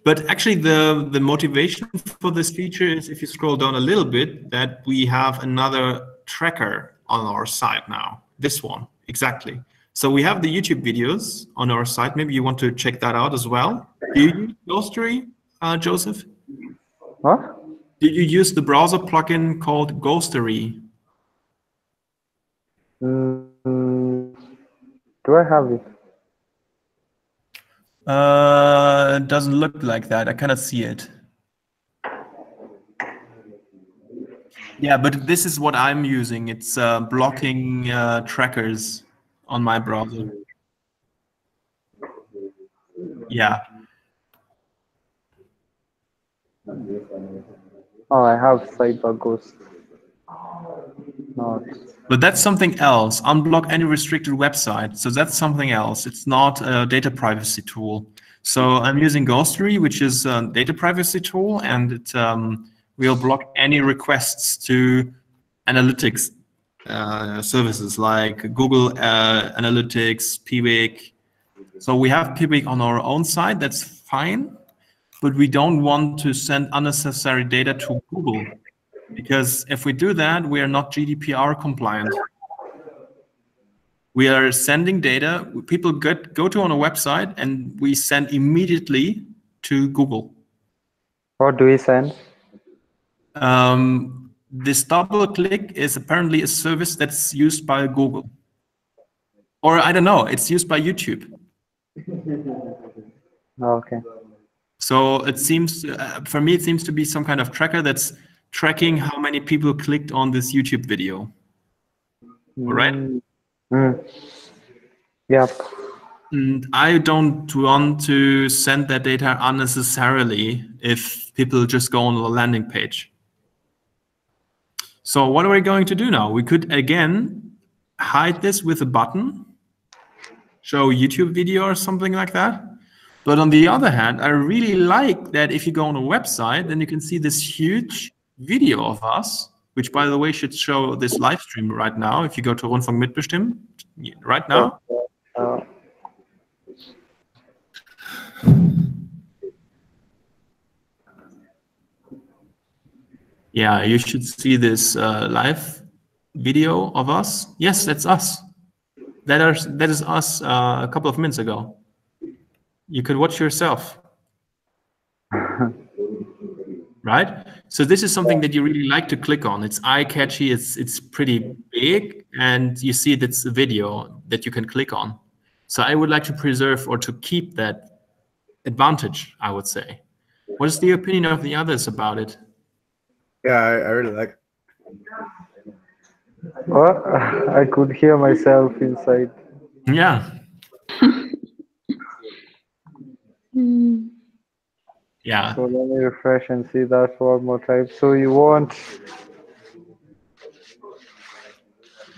[SPEAKER 1] But actually, the motivation for this feature is, if you scroll down a little bit, that we have another tracker on our site now. This one, exactly. So we have the YouTube videos on our site. Maybe you want to check that out as well. Do you use Ghostery, Joseph?
[SPEAKER 5] What?
[SPEAKER 1] Did you use the browser plugin called Ghostery?
[SPEAKER 5] Do I have it?
[SPEAKER 1] It doesn't look like that. I cannot see it. Yeah, but this is what I'm using. It's blocking trackers on my browser. Yeah.
[SPEAKER 5] Oh, I have CyberGhost. Not.
[SPEAKER 1] But that's something else. Unblock any restricted website. So that's something else. It's not a data privacy tool. So I'm using Ghostery, which is a data privacy tool, and it will block any requests to analytics services like Google Analytics, Piwik. So we have Piwik on our own side. That's fine. But we don't want to send unnecessary data to Google, because if we do that, we are not GDPR compliant. We are sending data. People go to on a website, and we send immediately to Google.
[SPEAKER 5] What do we send?
[SPEAKER 1] This double click is apparently a service that's used by Google. Or I don't know, it's used by YouTube.
[SPEAKER 5] Okay.
[SPEAKER 1] So it seems, for me, it seems to be some kind of tracker that's tracking how many people clicked on this YouTube video. All right?
[SPEAKER 5] Yep.
[SPEAKER 1] And I don't want to send that data unnecessarily if people just go on the landing page. So what are we going to do now? We could, again, hide this with a button, show YouTube video or something like that. But on the other hand, I really like that if you go on a website, then you can see this huge video of us, which, by the way, should show this live stream right now. If you go to Rundfunk mitbestimmen right now. Yeah, you should see this live video of us. Yes, that's us. That is us a couple of minutes ago. You could watch yourself. Right? So this is something that you really like to click on. It's eye-catchy, it's pretty big, and you see that's a video that you can click on. So I would like to preserve or to keep that advantage, I would say. What is the opinion of the others about it?
[SPEAKER 2] Yeah, I really like it.
[SPEAKER 5] Well, I could hear myself inside.
[SPEAKER 1] Yeah. Yeah.
[SPEAKER 5] So let me refresh and see that one more time. So you want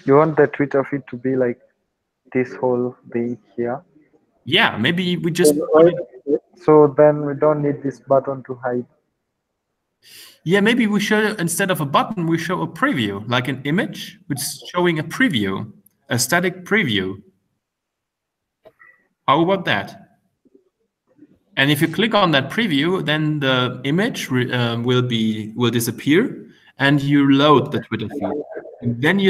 [SPEAKER 5] the Twitter feed to be like this whole thing here?
[SPEAKER 1] Yeah, maybe we just
[SPEAKER 5] so then we don't need this button to hide.
[SPEAKER 1] Yeah, maybe we show, instead of a button, we show a preview, like an image, which is showing a preview, a static preview. How about that? And if you click on that preview, then the image will disappear, and you load the Twitter feed. And then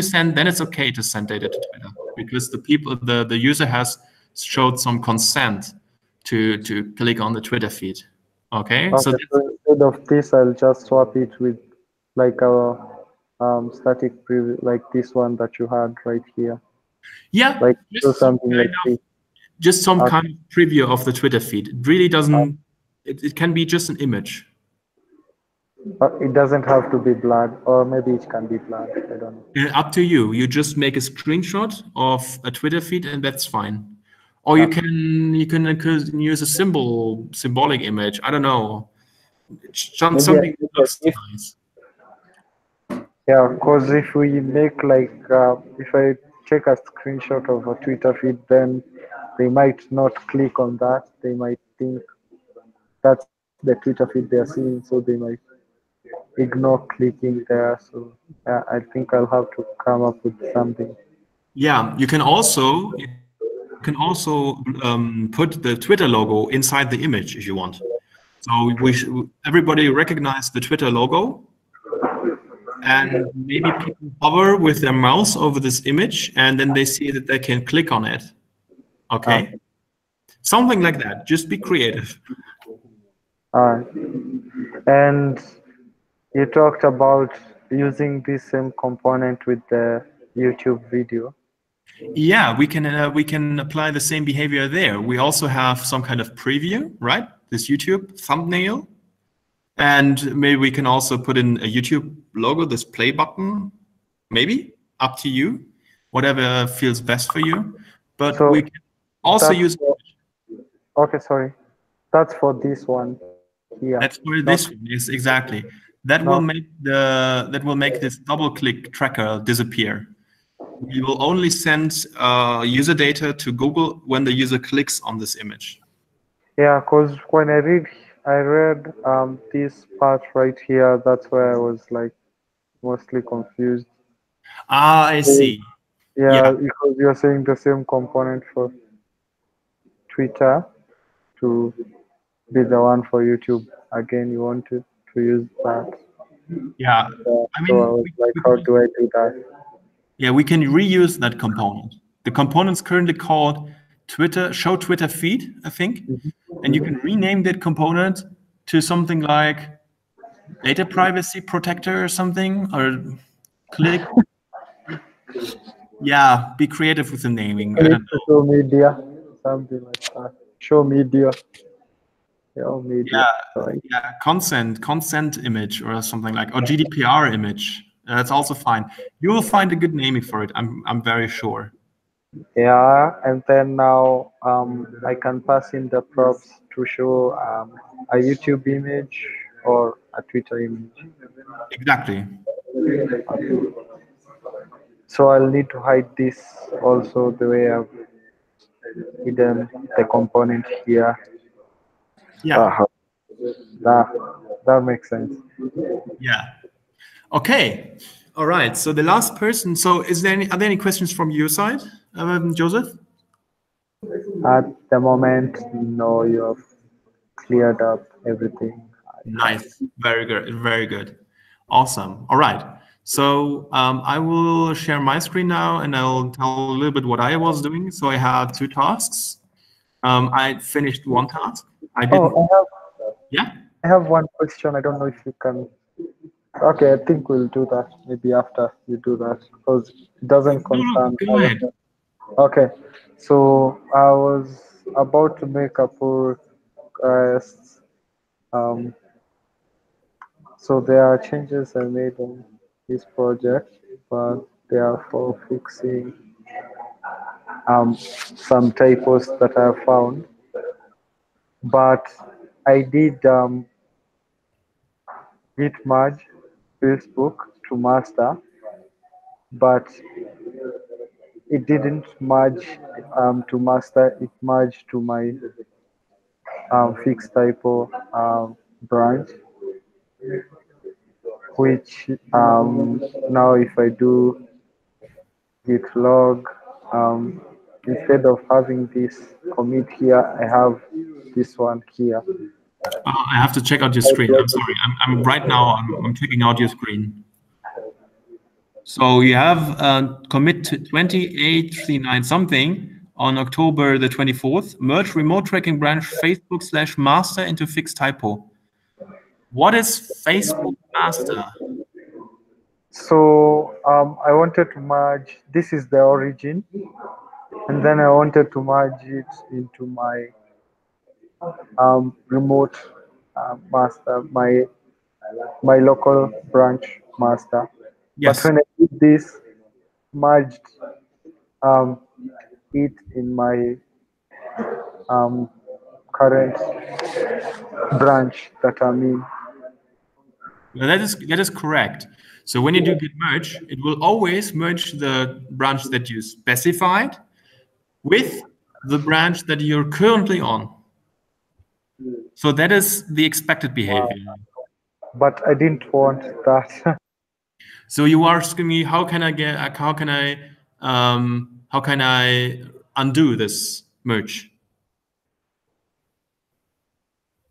[SPEAKER 1] it's okay to send data to Twitter, because the user has showed some consent to click on the Twitter feed. Okay, so
[SPEAKER 5] instead of this, I'll just swap it with like a static preview, like this one that you had right here.
[SPEAKER 1] Yeah,
[SPEAKER 5] like do something like this.
[SPEAKER 1] Just some kind of preview of the Twitter feed. It really doesn't. It can be just an image.
[SPEAKER 5] It doesn't have to be blurred, or maybe it can be blurred. I don't know.
[SPEAKER 1] Up to you. You just make a screenshot of a Twitter feed, and that's fine. Or you can use a symbolic image. I don't know. Something that looks nice.
[SPEAKER 5] Yeah, because if we make like if I take a screenshot of a Twitter feed, then they might not click on that. They might think that's the Twitter feed they're seeing, so they might ignore clicking there. So I think I'll have to come up with something.
[SPEAKER 1] Yeah, you can also put the Twitter logo inside the image if you want. So everybody recognize the Twitter logo, and maybe people hover with their mouse over this image, and then they see that they can click on it. Okay, something like that. Just be creative.
[SPEAKER 5] And you talked about using this same component with the YouTube video.
[SPEAKER 1] Yeah, we can apply the same behavior there. We also have some kind of preview, right? This YouTube thumbnail, and maybe we can also put in a YouTube logo, this play button. Maybe up to you, whatever feels best for you. But so we can also use.
[SPEAKER 5] Okay, sorry, that's for this one here.
[SPEAKER 1] That's for this one. Yes, exactly. That will make this double-click tracker disappear. We will only send user data to Google when the user clicks on this image.
[SPEAKER 5] Yeah, because when I read this part right here, that's where I was like mostly confused.
[SPEAKER 1] I see.
[SPEAKER 5] Yeah, because you're saying the same component for Twitter to be the one for YouTube. Again, you want to use that.
[SPEAKER 1] Yeah. I mean,
[SPEAKER 5] so I was like, how do I do that?
[SPEAKER 1] Yeah, we can reuse that component. The component's currently called show Twitter feed, I think. And you can rename that component to something like data privacy protector or something, or click. Yeah, be creative with the naming. I don't know.
[SPEAKER 5] Show media, something like that. Show media. Media.
[SPEAKER 1] Yeah, consent image or something like, or GDPR image. That's also fine. You will find a good naming for it. I'm very sure.
[SPEAKER 5] Yeah, and then now I can pass in the props to show a YouTube image or a Twitter image.
[SPEAKER 1] Exactly.
[SPEAKER 5] So I'll need to hide this also the way I've hidden the component here.
[SPEAKER 1] Yeah.
[SPEAKER 5] That makes sense.
[SPEAKER 1] Yeah. Okay. All right. So the last person. So are there any questions from your side, Joseph?
[SPEAKER 5] At the moment, no, you have cleared up everything.
[SPEAKER 1] Nice. Very good. Very good. Awesome. All right. So I will share my screen now, and I'll tell a little bit what I was doing. So I had 2 tasks. I finished 1 task. I didn't. Yeah.
[SPEAKER 5] I have one question. I don't know if you can. Okay, I think we'll do that maybe after you do that because it doesn't concern.
[SPEAKER 1] Go ahead.
[SPEAKER 5] Okay, so I was about to make a pull request. So there are changes I made in this project, but they are for fixing some typos that I have found. But I did git merge Facebook to master, but it didn't merge to master. It merged to my fixed typo branch, which now if I do git log, instead of having this commit here, I have this one here.
[SPEAKER 1] I have to check out your screen. I'm sorry. I'm right now. I'm checking out your screen. So you have commit to 2839 something on October the 24th. Merge remote tracking branch Facebook/master into fixed typo. What is Facebook master?
[SPEAKER 5] So I wanted to merge. This is the origin, and then I wanted to merge it into my remote master, my local branch master.
[SPEAKER 1] Yes.
[SPEAKER 5] But when I did this, merged it in my current branch that I'm in.
[SPEAKER 1] That is correct. So when you do git merge, it will always merge the branch that you specified with the branch that you're currently on. So that is the expected behavior.
[SPEAKER 5] Wow. But I didn't want that.
[SPEAKER 1] So you are asking me, how can I undo this merge?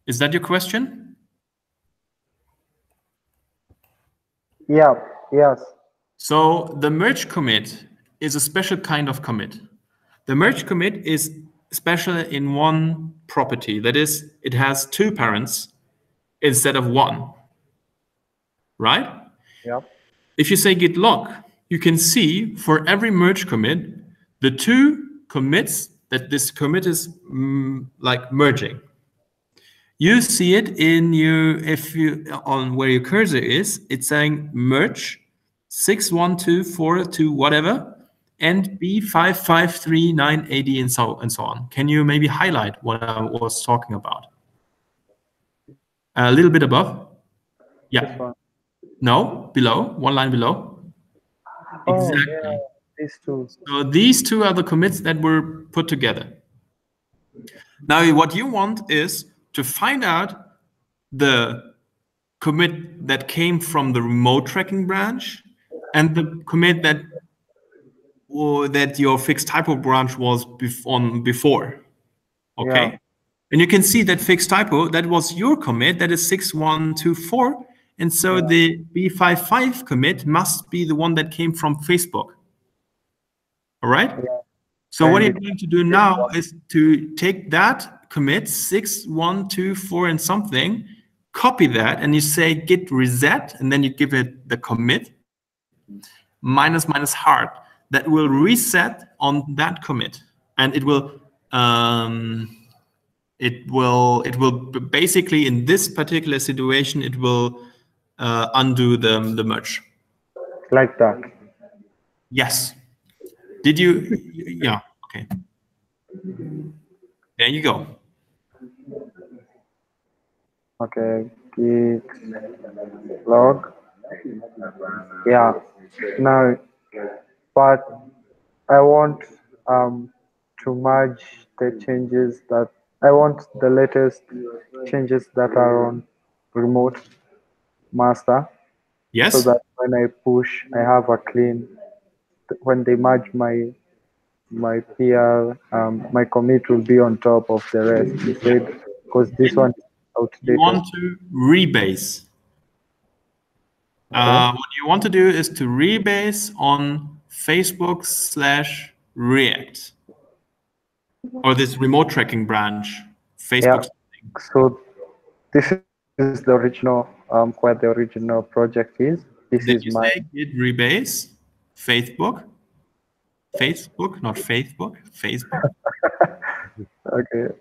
[SPEAKER 1] Is that your question?
[SPEAKER 5] Yeah. Yes.
[SPEAKER 1] So the merge commit is a special kind of commit. The merge commit is special in one property. That is, it has 2 parents instead of 1. Right?
[SPEAKER 5] Yeah.
[SPEAKER 1] If you say git log, you can see for every merge commit, the 2 commits that this commit is like merging. You see it in on where your cursor is, it's saying merge 61242 whatever and B553980 and so on. Can you maybe highlight what I was talking about? A little bit above? Yeah. No, below, 1 line below.
[SPEAKER 5] Oh,
[SPEAKER 1] exactly.
[SPEAKER 5] yeah, these 2.
[SPEAKER 1] So these 2 are the commits that were put together. Now, what you want is to find out the commit that came from the remote tracking branch and the commit that your fixed typo branch was on before. Okay. Yeah. And you can see that fixed typo, that was your commit, that is 6124. And so the B55 commit must be the one that came from Facebook. All right. Yeah. So what you're going to do now is to take that commit 6124 and something, copy that, and you say git reset, and then you give it the commit --hard. That will reset on that commit, and it will basically, in this particular situation, it will undo the merge.
[SPEAKER 5] Like that.
[SPEAKER 1] Yes. Did you? Yeah. Okay. There you go.
[SPEAKER 5] Okay. Git log. Yeah. Now, but I want to merge the changes that I want, the latest changes that are on remote master,
[SPEAKER 1] Yes.
[SPEAKER 5] so that when I push, I have a clean. When they merge my PR, my commit will be on top of the rest instead, because this one is outdated.
[SPEAKER 1] You want to rebase.
[SPEAKER 5] Okay.
[SPEAKER 1] What you want to do is to rebase on Facebook/React, or this remote tracking branch, Facebook.
[SPEAKER 5] Yeah. So this is the original, where the original project is. This
[SPEAKER 1] Then
[SPEAKER 5] is
[SPEAKER 1] you
[SPEAKER 5] my.
[SPEAKER 1] say git rebase Facebook, not Facebook, Facebook.
[SPEAKER 5] Okay.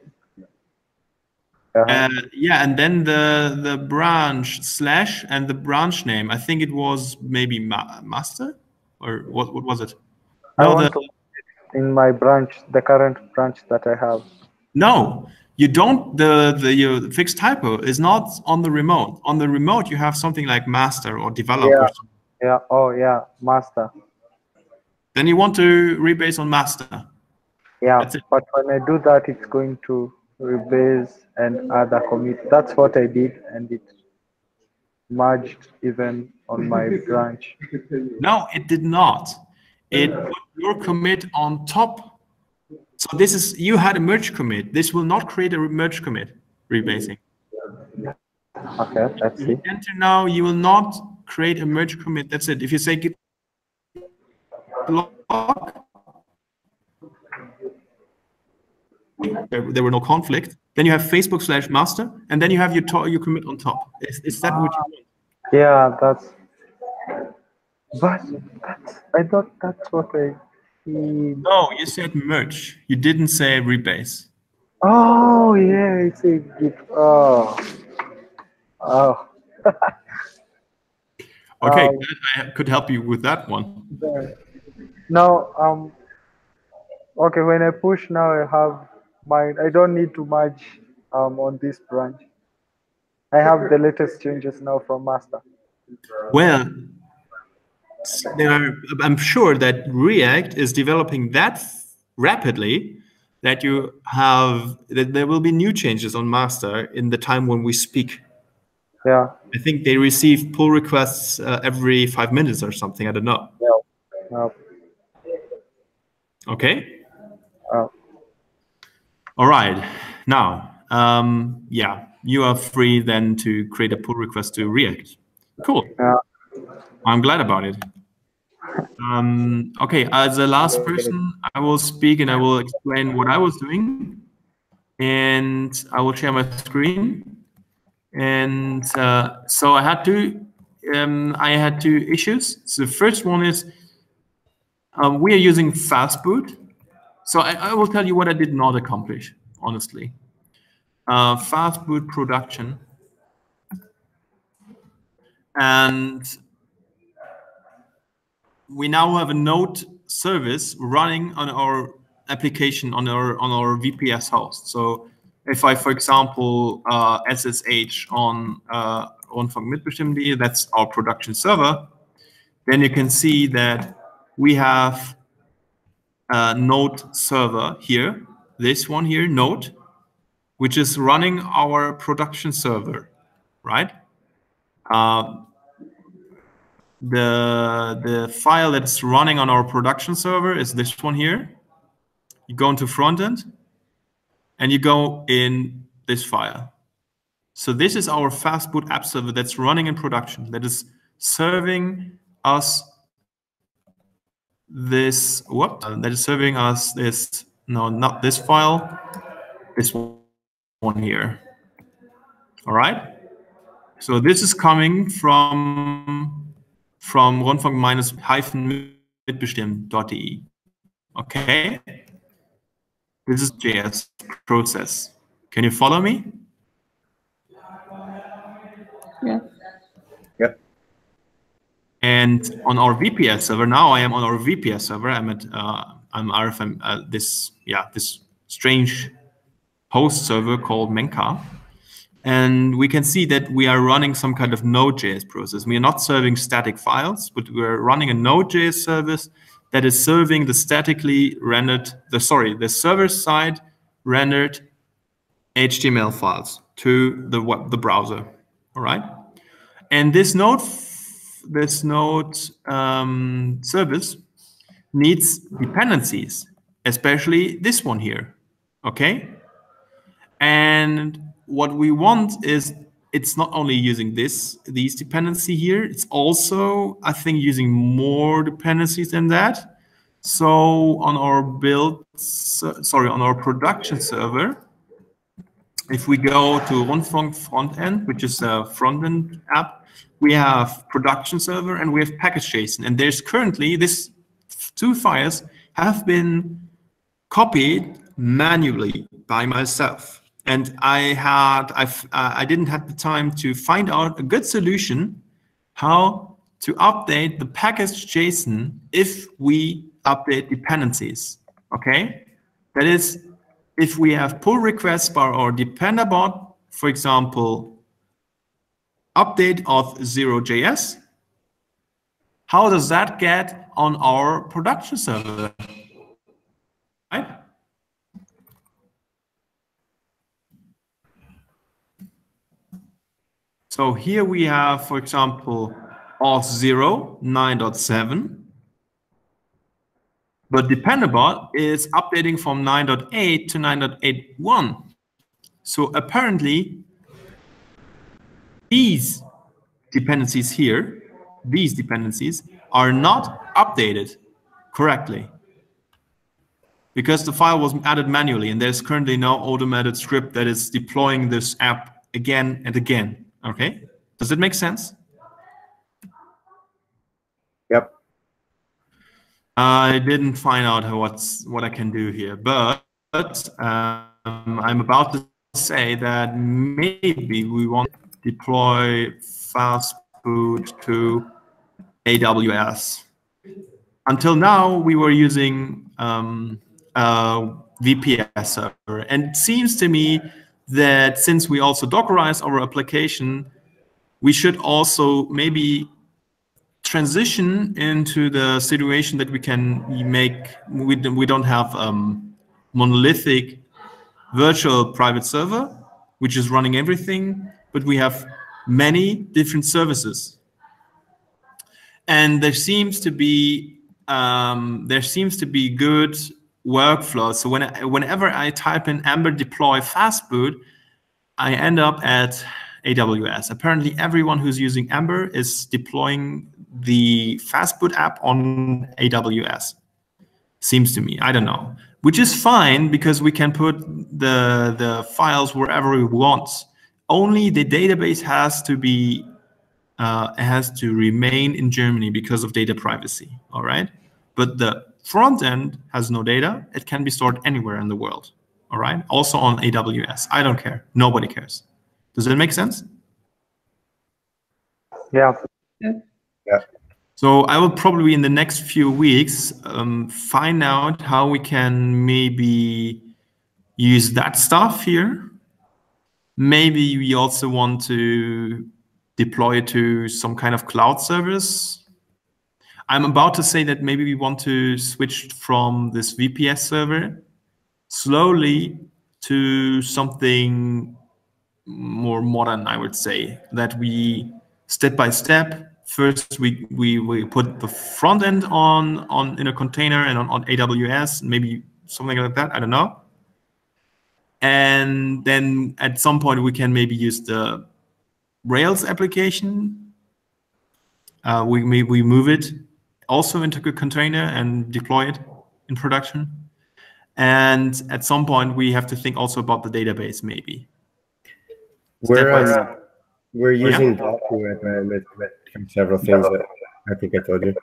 [SPEAKER 1] Yeah, and then the branch slash and the branch name. I think it was maybe master, or what was it?
[SPEAKER 5] I
[SPEAKER 1] No,
[SPEAKER 5] want to in my branch, the current branch that I have.
[SPEAKER 1] no, you don't. Your fixed typo is not on the remote. On the remote, you have something like master or developer.
[SPEAKER 5] Yeah. Yeah. Oh, yeah. Master.
[SPEAKER 1] Then you want to rebase on master.
[SPEAKER 5] Yeah.
[SPEAKER 1] That's it.
[SPEAKER 5] But when I do that, it's going to rebase and add a commit. That's what I did, and it merged even on my branch.
[SPEAKER 1] No, it did not. It put your commit on top. So this is, you had a merge commit. This will not create a merge commit rebasing.
[SPEAKER 5] Okay, let's see.
[SPEAKER 1] Enter now, you will not create a merge commit. That's it. If you say git log, there were no conflict, then you have Facebook/master, and then you have your commit on top. Is that what you want?
[SPEAKER 5] Yeah, but I thought that's what I see.
[SPEAKER 1] No, you said merge. You didn't say rebase.
[SPEAKER 5] Oh, yeah, it's a git. Oh.
[SPEAKER 1] Okay, I could help you with that one.
[SPEAKER 5] Now, okay, when I push now, I have mine. I don't need to merge on this branch. I have the latest changes now from master.
[SPEAKER 1] Well, I'm sure that React is developing that rapidly that that there will be new changes on master in the time when we speak.
[SPEAKER 5] Yeah.
[SPEAKER 1] I think they receive pull requests every 5 minutes or something. I don't know.
[SPEAKER 5] Yeah.
[SPEAKER 1] Okay. All right. Now, yeah, you are free then to create a pull request to React. Cool.
[SPEAKER 5] Yeah.
[SPEAKER 1] I'm glad about it. Okay, as the last person, I will speak and I will explain what I was doing, and I will share my screen. And so I had two issues. So the first one is we are using fast boot. So I will tell you what I did not accomplish, honestly. Fast boot production. And we now have a node service running on our application on our VPS host. So if I, for example, SSH on Rundfunk mitbestimmen, that's our production server, then you can see that we have a node server here, this one here, node, which is running our production server, right? The file that's running on our production server is this one here. You go into Frontend, and you go in this file. So this is our fastboot app server that's running in production, that is serving us this, that is serving us this, no, not this file, this one here. All right? So this is coming from Rundfunk-mitbestimmen.de. Okay? This is JS process. Can you follow me?
[SPEAKER 4] Yeah.
[SPEAKER 2] Yep.
[SPEAKER 1] And on our VPS server, now I am on our VPS server. I'm at I'm RFM this strange host server called Menka. And we can see that we are running some kind of Node.js process. We are not serving static files, but we're running a Node.js service that is serving the statically rendered, the server-side rendered HTML files to the browser. All right, and this node service needs dependencies, especially this one here. Okay, and what we want is it's not only using these dependency here, it's also, I think, using more dependencies than that. So on our on our production server, if we go to Rundfunk Frontend, which is a front-end app, we have production server and we have package.json. And there's currently these two files have been copied manually by myself. And I didn't have the time to find out a good solution how to update the package.json if we update dependencies. Okay, that is, if we have pull requests by our depender bot, for example, update of 0.js, how does that get on our production server? Right? So here we have, for example, auth0 9.7, but dependabot is updating from 9.8 to 9.81. So apparently, these dependencies here, these dependencies are not updated correctly because the file was added manually, and there's currently no automated script that is deploying this app again and again. Okay, does it make sense?
[SPEAKER 2] Yep.
[SPEAKER 1] I didn't find out what I can do here, but I'm about to say that maybe we want to deploy fastboot to AWS. Until now, we were using VPS server, and it seems to me that since we also Dockerize our application, we should also maybe transition into the situation that we can make. We don't have monolithic virtual private server, which is running everything, but we have many different services, and there seems to be good workflow. So whenever I type in Ember deploy fastboot, I end up at AWS. Apparently, everyone who's using Ember is deploying the fastboot app on AWS. Seems to me, I don't know, which is fine because we can put the files wherever we want. Only the database has to remain in Germany because of data privacy. All right, but the front end has no data. It can be stored anywhere in the world. All right, also on AWS. I don't care. Nobody cares. Does that make sense?
[SPEAKER 5] Yeah.
[SPEAKER 2] Yeah.
[SPEAKER 1] So I will probably in the next few weeks find out how we can maybe use that stuff here. Maybe we also want to deploy it to some kind of cloud service. I'm about to say that maybe we want to switch from this VPS server slowly to something more modern, I would say, that we step by step. First, we put the front end on in a container and on AWS, maybe something like that. I don't know. And then at some point we can maybe use the Rails application. We move it also into a container and deploy it in production. And at some point we have to think also about the database, maybe.
[SPEAKER 2] We're using Doku at the moment with several things that I think I told you.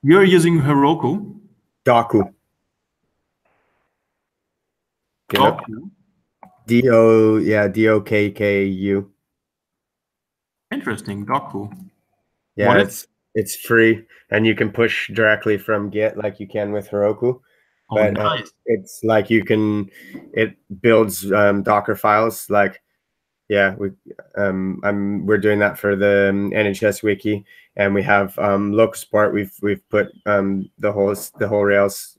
[SPEAKER 1] You're using Heroku?
[SPEAKER 2] Doku.
[SPEAKER 1] Doku?
[SPEAKER 2] D-O-K-K-U.
[SPEAKER 1] Interesting, Doku.
[SPEAKER 2] Yeah, it's free, and you can push directly from Git like you can with Heroku.
[SPEAKER 1] Oh,
[SPEAKER 2] But
[SPEAKER 1] nice.
[SPEAKER 2] it's like it builds Docker files like Yeah, we're doing that for the NHS wiki, and we have local support. We've put the whole Rails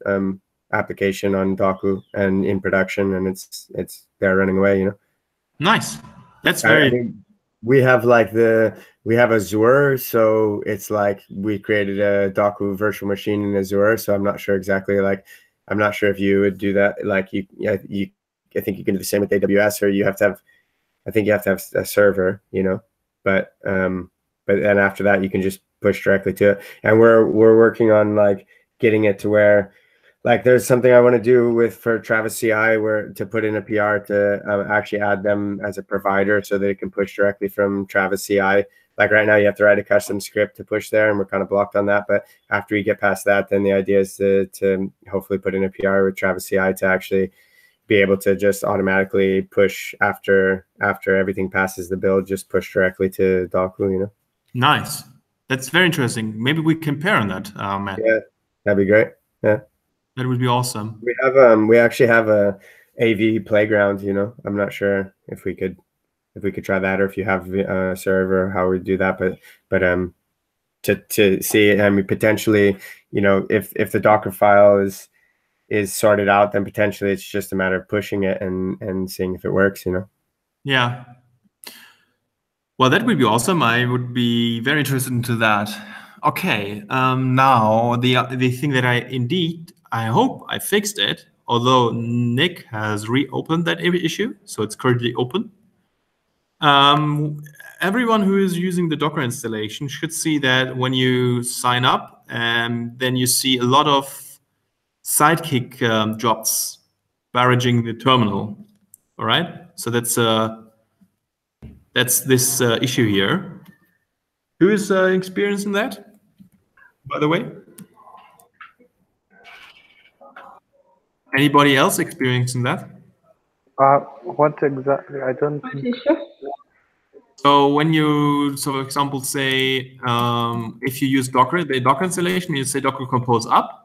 [SPEAKER 2] application on Doku and in production, and it's they're running away. You know.
[SPEAKER 1] Nice. That's very.
[SPEAKER 2] I mean, we have Azure, so it's like we created a Doku virtual machine in Azure. So I'm not sure exactly I'm not sure if you would do that. Like I think you can do the same with AWS, or you have to have. I think you have to have a server, you know, but then after that you can just push directly to it. And we're working on like getting it to where, like, there's something I want to do for Travis CI, where to put in a PR to actually add them as a provider so that it can push directly from Travis CI. Like right now you have to write a custom script to push there, and we're kind of blocked on that. But after we get past that, then the idea is to hopefully put in a PR with Travis CI to actually be able to just automatically push after everything passes the build, just push directly to Doku, you know.
[SPEAKER 1] Nice. That's very interesting. Maybe we can pair on that, Matt.
[SPEAKER 2] Yeah, that'd be great. Yeah,
[SPEAKER 1] that would be awesome.
[SPEAKER 2] We actually have a AV playground, you know. I'm not sure if we could try that, or if you have a server, how we do that, but to see, I mean, potentially, you know, if the Docker file is sorted out, then potentially it's just a matter of pushing it and seeing if it works, you know.
[SPEAKER 1] Yeah. Well, that would be awesome. I would be very interested into that. Okay. Now the thing that I hope I fixed it, although Nick has reopened that issue, so it's currently open. Everyone who is using the Docker installation should see that when you sign up, then you see a lot of Sidekick jobs barraging the terminal. All right, so that's this issue here. Who is experiencing that, by the way? Anybody else experiencing that?
[SPEAKER 5] What exactly? I don't.
[SPEAKER 1] So when you, for example, say if you use Docker, the Docker installation, you say Docker Compose up.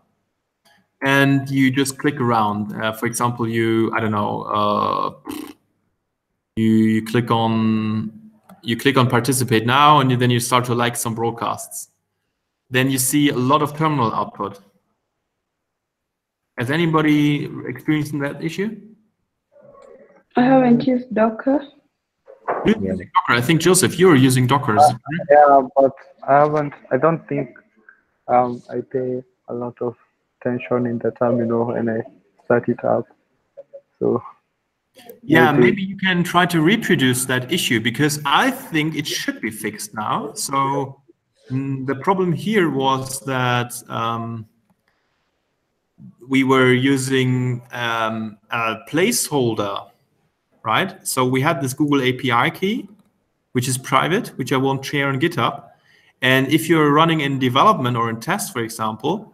[SPEAKER 1] And you just click around. For example, I don't know, you click on participate now, and then you start to like some broadcasts. Then you see a lot of terminal output. Has anybody experienced that issue?
[SPEAKER 4] I haven't used Docker.
[SPEAKER 1] You're using Docker. I think, Joseph, you're using Docker.
[SPEAKER 5] Yeah, but I haven't. I don't think I pay a lot of attention in the terminal when I start it up. So
[SPEAKER 1] yeah, maybe you can try to reproduce that issue, because I think it should be fixed now. So the problem here was that we were using a placeholder, right? So we had this Google API key, which is private, which I won't share on GitHub. And if you're running in development or in test, for example,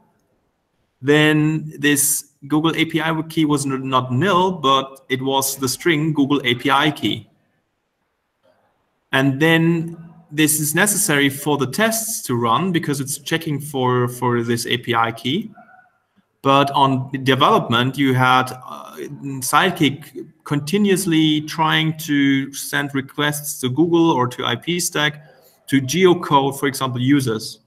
[SPEAKER 1] then this Google API key was not nil, but it was the string Google API key. And then this is necessary for the tests to run, because it's checking for this API key. But on development, you had Sidekick continuously trying to send requests to Google or to IPstack to geocode, for example, users.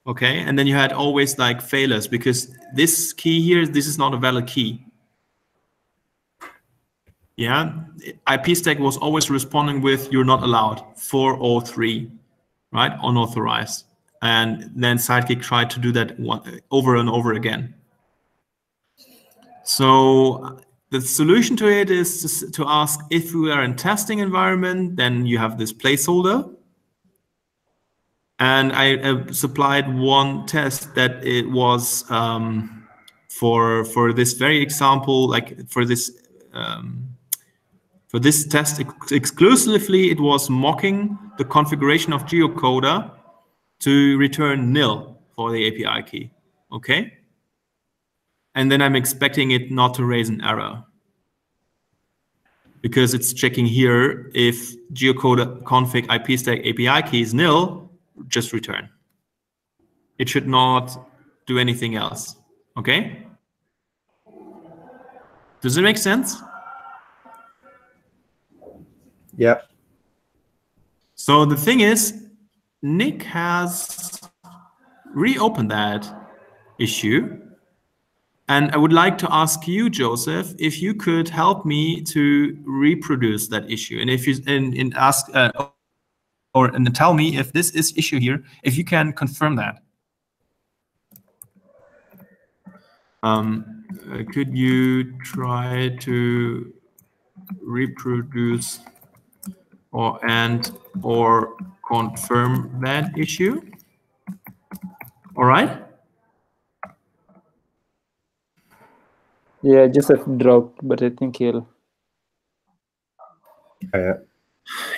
[SPEAKER 1] Okay, and then you had always like failures, because this key here, this is not a valid key. Yeah, IPstack was always responding with "you're not allowed" 403, right? Unauthorized. And then Sidekick tried to do that over and over again. So the solution to it is to ask, if we are in testing environment, then you have this placeholder. And I supplied one test that it was for this very example, like for this test exclusively, it was mocking the configuration of geocoder to return nil for the API key, okay? And then I'm expecting it not to raise an error, because it's checking here if geocoder config IPstack API key is nil, just return. It should not do anything else, okay? Does it make sense?
[SPEAKER 2] Yep.
[SPEAKER 1] So the thing is, Nick has reopened that issue. And I would like to ask you, Joseph, if you could help me to reproduce that issue, and if you and ask and tell me if this is issue here, if you can confirm that. Could you try to reproduce or confirm that issue? All right.
[SPEAKER 3] Yeah, Joseph dropped, but I think he'll.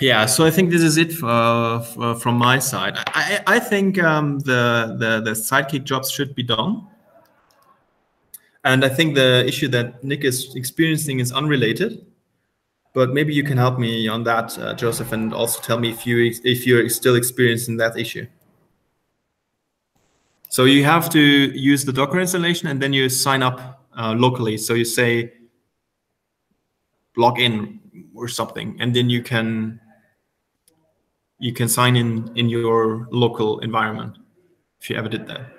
[SPEAKER 1] Yeah, so I think this is it from my side. I think the sidekick jobs should be done. And I think the issue that Nick is experiencing is unrelated. But maybe you can help me on that, Joseph, and also tell me if you're still experiencing that issue. So you have to use the Docker installation, and then you sign up locally. So you say log in or something, and then you can sign in your local environment if you ever did that.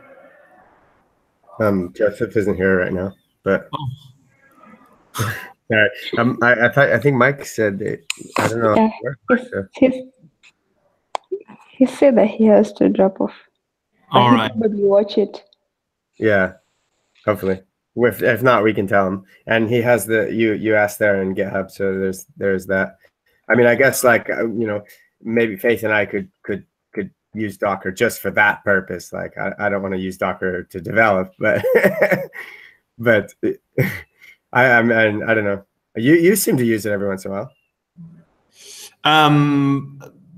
[SPEAKER 2] Joseph isn't here right now, but
[SPEAKER 1] Oh.
[SPEAKER 2] I think Mike said that, I don't know.
[SPEAKER 4] Yeah, he said that he has to drop off. But
[SPEAKER 1] All
[SPEAKER 4] he
[SPEAKER 1] right.
[SPEAKER 4] probably watch it.
[SPEAKER 2] Yeah, hopefully. If not, we can tell him. And he has the you asked there in GitHub, so there's that. I mean, I guess like maybe Faith and I could use Docker just for that purpose. Like I don't want to use Docker to develop, but but I don't know. You seem to use it every once in a while.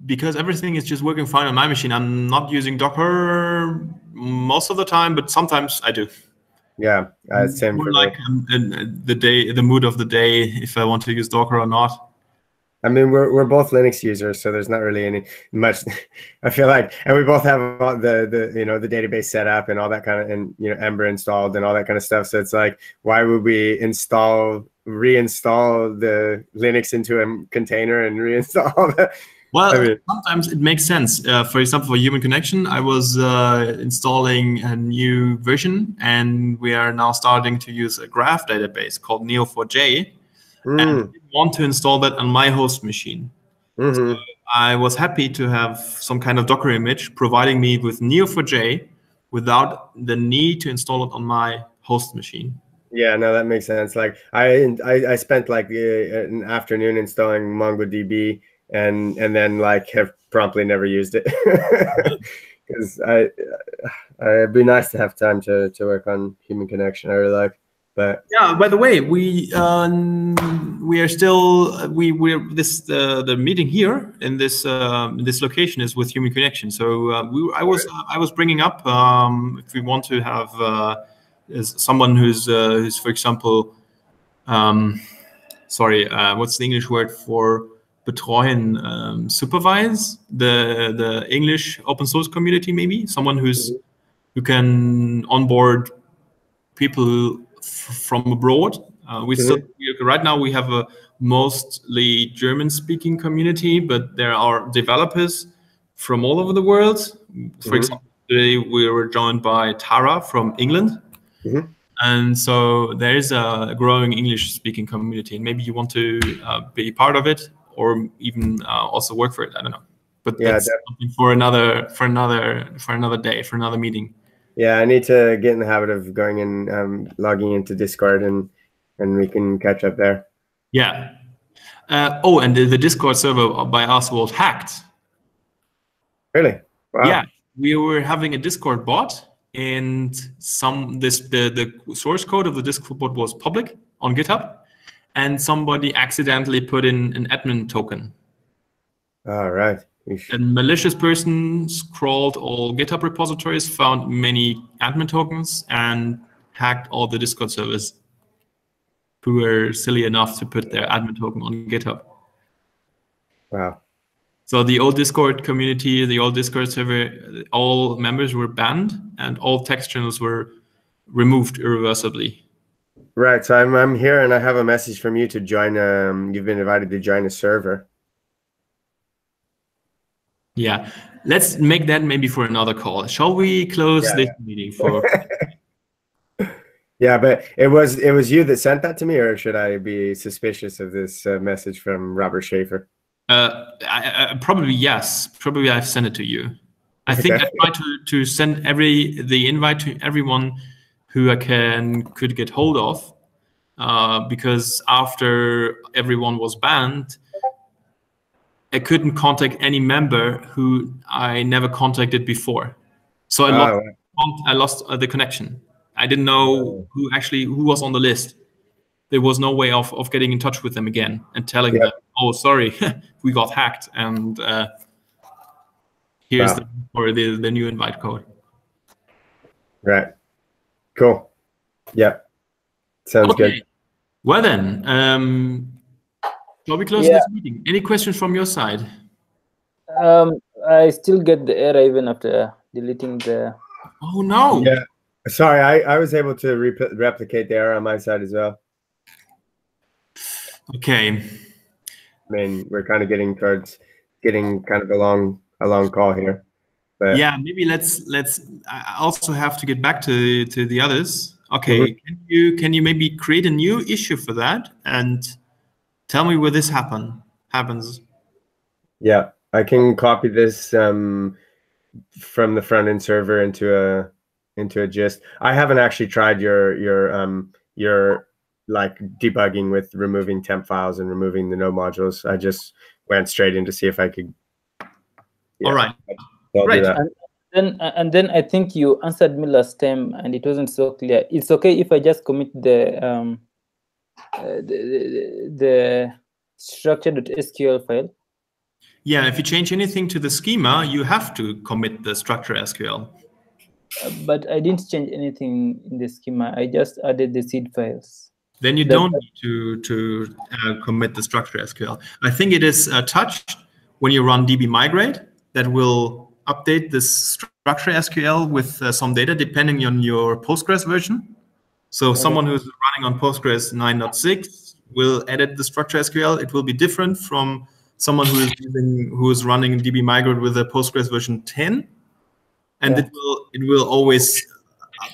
[SPEAKER 1] Because everything is just working fine on my machine. I'm not using Docker most of the time, but sometimes I do.
[SPEAKER 2] Yeah, same for
[SPEAKER 1] like the mood of the day, if I want to use Docker or not.
[SPEAKER 2] I mean, we're both Linux users, so there's not really any much. I feel like, and we both have all the the database set up and all that kind of, and Ember installed and all that kind of stuff. So it's like, why would we reinstall the Linux into a container and reinstall the?
[SPEAKER 1] Well, I mean, sometimes it makes sense. For example, for Human Connection, I was installing a new version, and we are now starting to use a graph database called Neo4j. And I want to install that on my host machine. So I was happy to have some kind of Docker image providing me with Neo4j without the need to install it on my host machine.
[SPEAKER 2] Yeah, no, that makes sense. Like I spent like an afternoon installing MongoDB and then like have promptly never used it because it'd be nice to have time to work on Human Connection. I really like. But
[SPEAKER 1] yeah, by the way, we are still the meeting here in this location is with Human Connection. So I was bringing up if we want to have someone who's for example what's the English word for betreuen, supervise the English open source community, maybe someone who can onboard people from abroad. Right now we have a mostly German-speaking community, but there are developers from all over the world. For example, today we were joined by Tara from England, and so there is a growing English-speaking community. And maybe you want to be part of it, or even also work for it. I don't know, but that's something for another day, for another meeting.
[SPEAKER 2] Yeah, I need to get in the habit of going and logging into Discord, and we can catch up there.
[SPEAKER 1] Yeah. And the Discord server by us was hacked.
[SPEAKER 2] Really? Wow.
[SPEAKER 1] Yeah, we were having a Discord bot, and the source code of the Discord bot was public on GitHub, and somebody accidentally put in an admin token.
[SPEAKER 2] All right.
[SPEAKER 1] A malicious person scrolled all GitHub repositories, found many admin tokens, and hacked all the Discord servers who were silly enough to put their admin token on GitHub.
[SPEAKER 2] Wow.
[SPEAKER 1] So the old Discord community, the old Discord server, all members were banned, and all text channels were removed irreversibly.
[SPEAKER 2] Right. So I'm here, and I have a message from you to join. You've been invited to join a server.
[SPEAKER 1] Yeah, let's make that maybe for another call. Shall we close this meeting for?
[SPEAKER 2] Yeah, but it was you that sent that to me, or should I be suspicious of this message from Robert Schaefer?
[SPEAKER 1] Probably yes. Probably I've sent it to you. I think I tried to send the invite to everyone who I could get hold of, because after everyone was banned, I couldn't contact any member who I never contacted before. So I lost the connection. I didn't know who was on the list. There was no way of getting in touch with them again and telling them, oh, sorry, we got hacked, and here's the new invite code.
[SPEAKER 2] Right. Cool. Yeah. Sounds good.
[SPEAKER 1] Well then, shall we close this meeting? Any questions from your side?
[SPEAKER 3] I still get the error even after deleting the...
[SPEAKER 1] Oh, no.
[SPEAKER 2] Yeah. Sorry, I was able to replicate the error on my side as well.
[SPEAKER 1] Okay.
[SPEAKER 2] I mean, we're kind of getting towards kind of a long call here. But
[SPEAKER 1] yeah, maybe let's. I also have to get back to the others. Okay, can you maybe create a new issue for that and tell me where this happens? Yeah,
[SPEAKER 2] I can copy this from the front end server into a gist. I haven't actually tried your like debugging with removing temp files and removing the node modules. I just went straight in to see if I could.
[SPEAKER 1] Yeah. All right.
[SPEAKER 2] Great.
[SPEAKER 3] And then I think you answered me last time, and it wasn't so clear. It's okay if I just commit the structure.sql file.
[SPEAKER 1] Yeah, if you change anything to the schema, you have to commit the structure SQL.
[SPEAKER 3] But I didn't change anything in the schema. I just added the seed files.
[SPEAKER 1] Then you don't need to commit the structure SQL. I think it is touched when you run db migrate. That will update this structure SQL with some data depending on your Postgres version. So someone who's running on Postgres 9.6 will edit the structure SQL. It will be different from someone who is running db migrate with a Postgres version 10, and it will always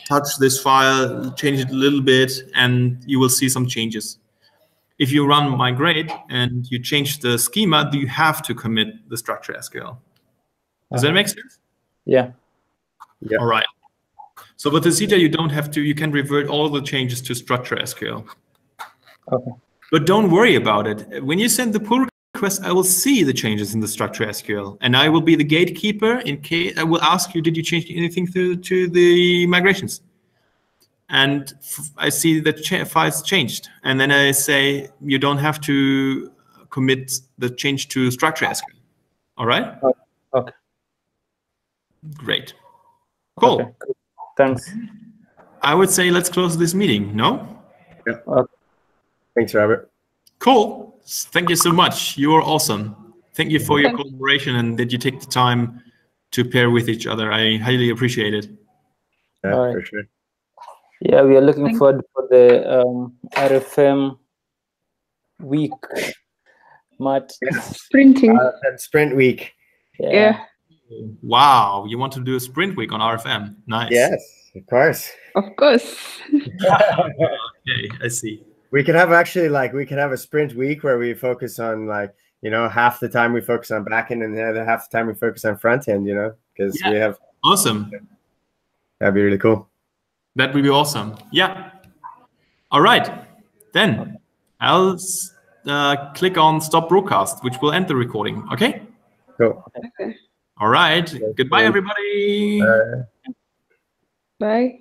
[SPEAKER 1] touch this file, change it a little bit, and you will see some changes. If you run migrate and you change the schema, you have to commit the structure SQL. Does that make sense?
[SPEAKER 3] Yeah.
[SPEAKER 1] All right. So with the Zeta, you don't have to. You can revert all the changes to structure SQL.
[SPEAKER 3] Okay.
[SPEAKER 1] But don't worry about it. When you send the pull request, I will see the changes in the structure SQL, and I will be the gatekeeper in case I will ask you, did you change anything to the migrations? And I see that files changed, and then I say you don't have to commit the change to structure SQL. All right?
[SPEAKER 3] Okay.
[SPEAKER 1] Great. Cool.
[SPEAKER 3] Okay. Thanks.
[SPEAKER 1] I would say let's close this meeting. No?
[SPEAKER 2] Yeah. Thanks, Robert.
[SPEAKER 1] Cool. Thank you so much. You are awesome. Thank you for your collaboration and that you take the time to pair with each other. I highly appreciate it.
[SPEAKER 2] Yeah, for sure.
[SPEAKER 3] Yeah, we are looking forward for the RFM week, Matt.
[SPEAKER 4] Sprinting.
[SPEAKER 2] Sprint week.
[SPEAKER 4] Yeah.
[SPEAKER 1] Wow, you want to do a sprint week on RFM? Nice.
[SPEAKER 2] Yes, of course.
[SPEAKER 4] Of course.
[SPEAKER 1] Okay, I see.
[SPEAKER 2] We could have a sprint week where we focus on half the time we focus on backend and the other half the time we focus on front end, because we have.
[SPEAKER 1] Awesome.
[SPEAKER 2] That'd be really cool.
[SPEAKER 1] That would be awesome. Yeah. All right. Then I'll click on stop broadcast, which will end the recording. Okay.
[SPEAKER 2] Cool.
[SPEAKER 4] Okay.
[SPEAKER 1] All right. Goodbye, everybody.
[SPEAKER 4] Bye.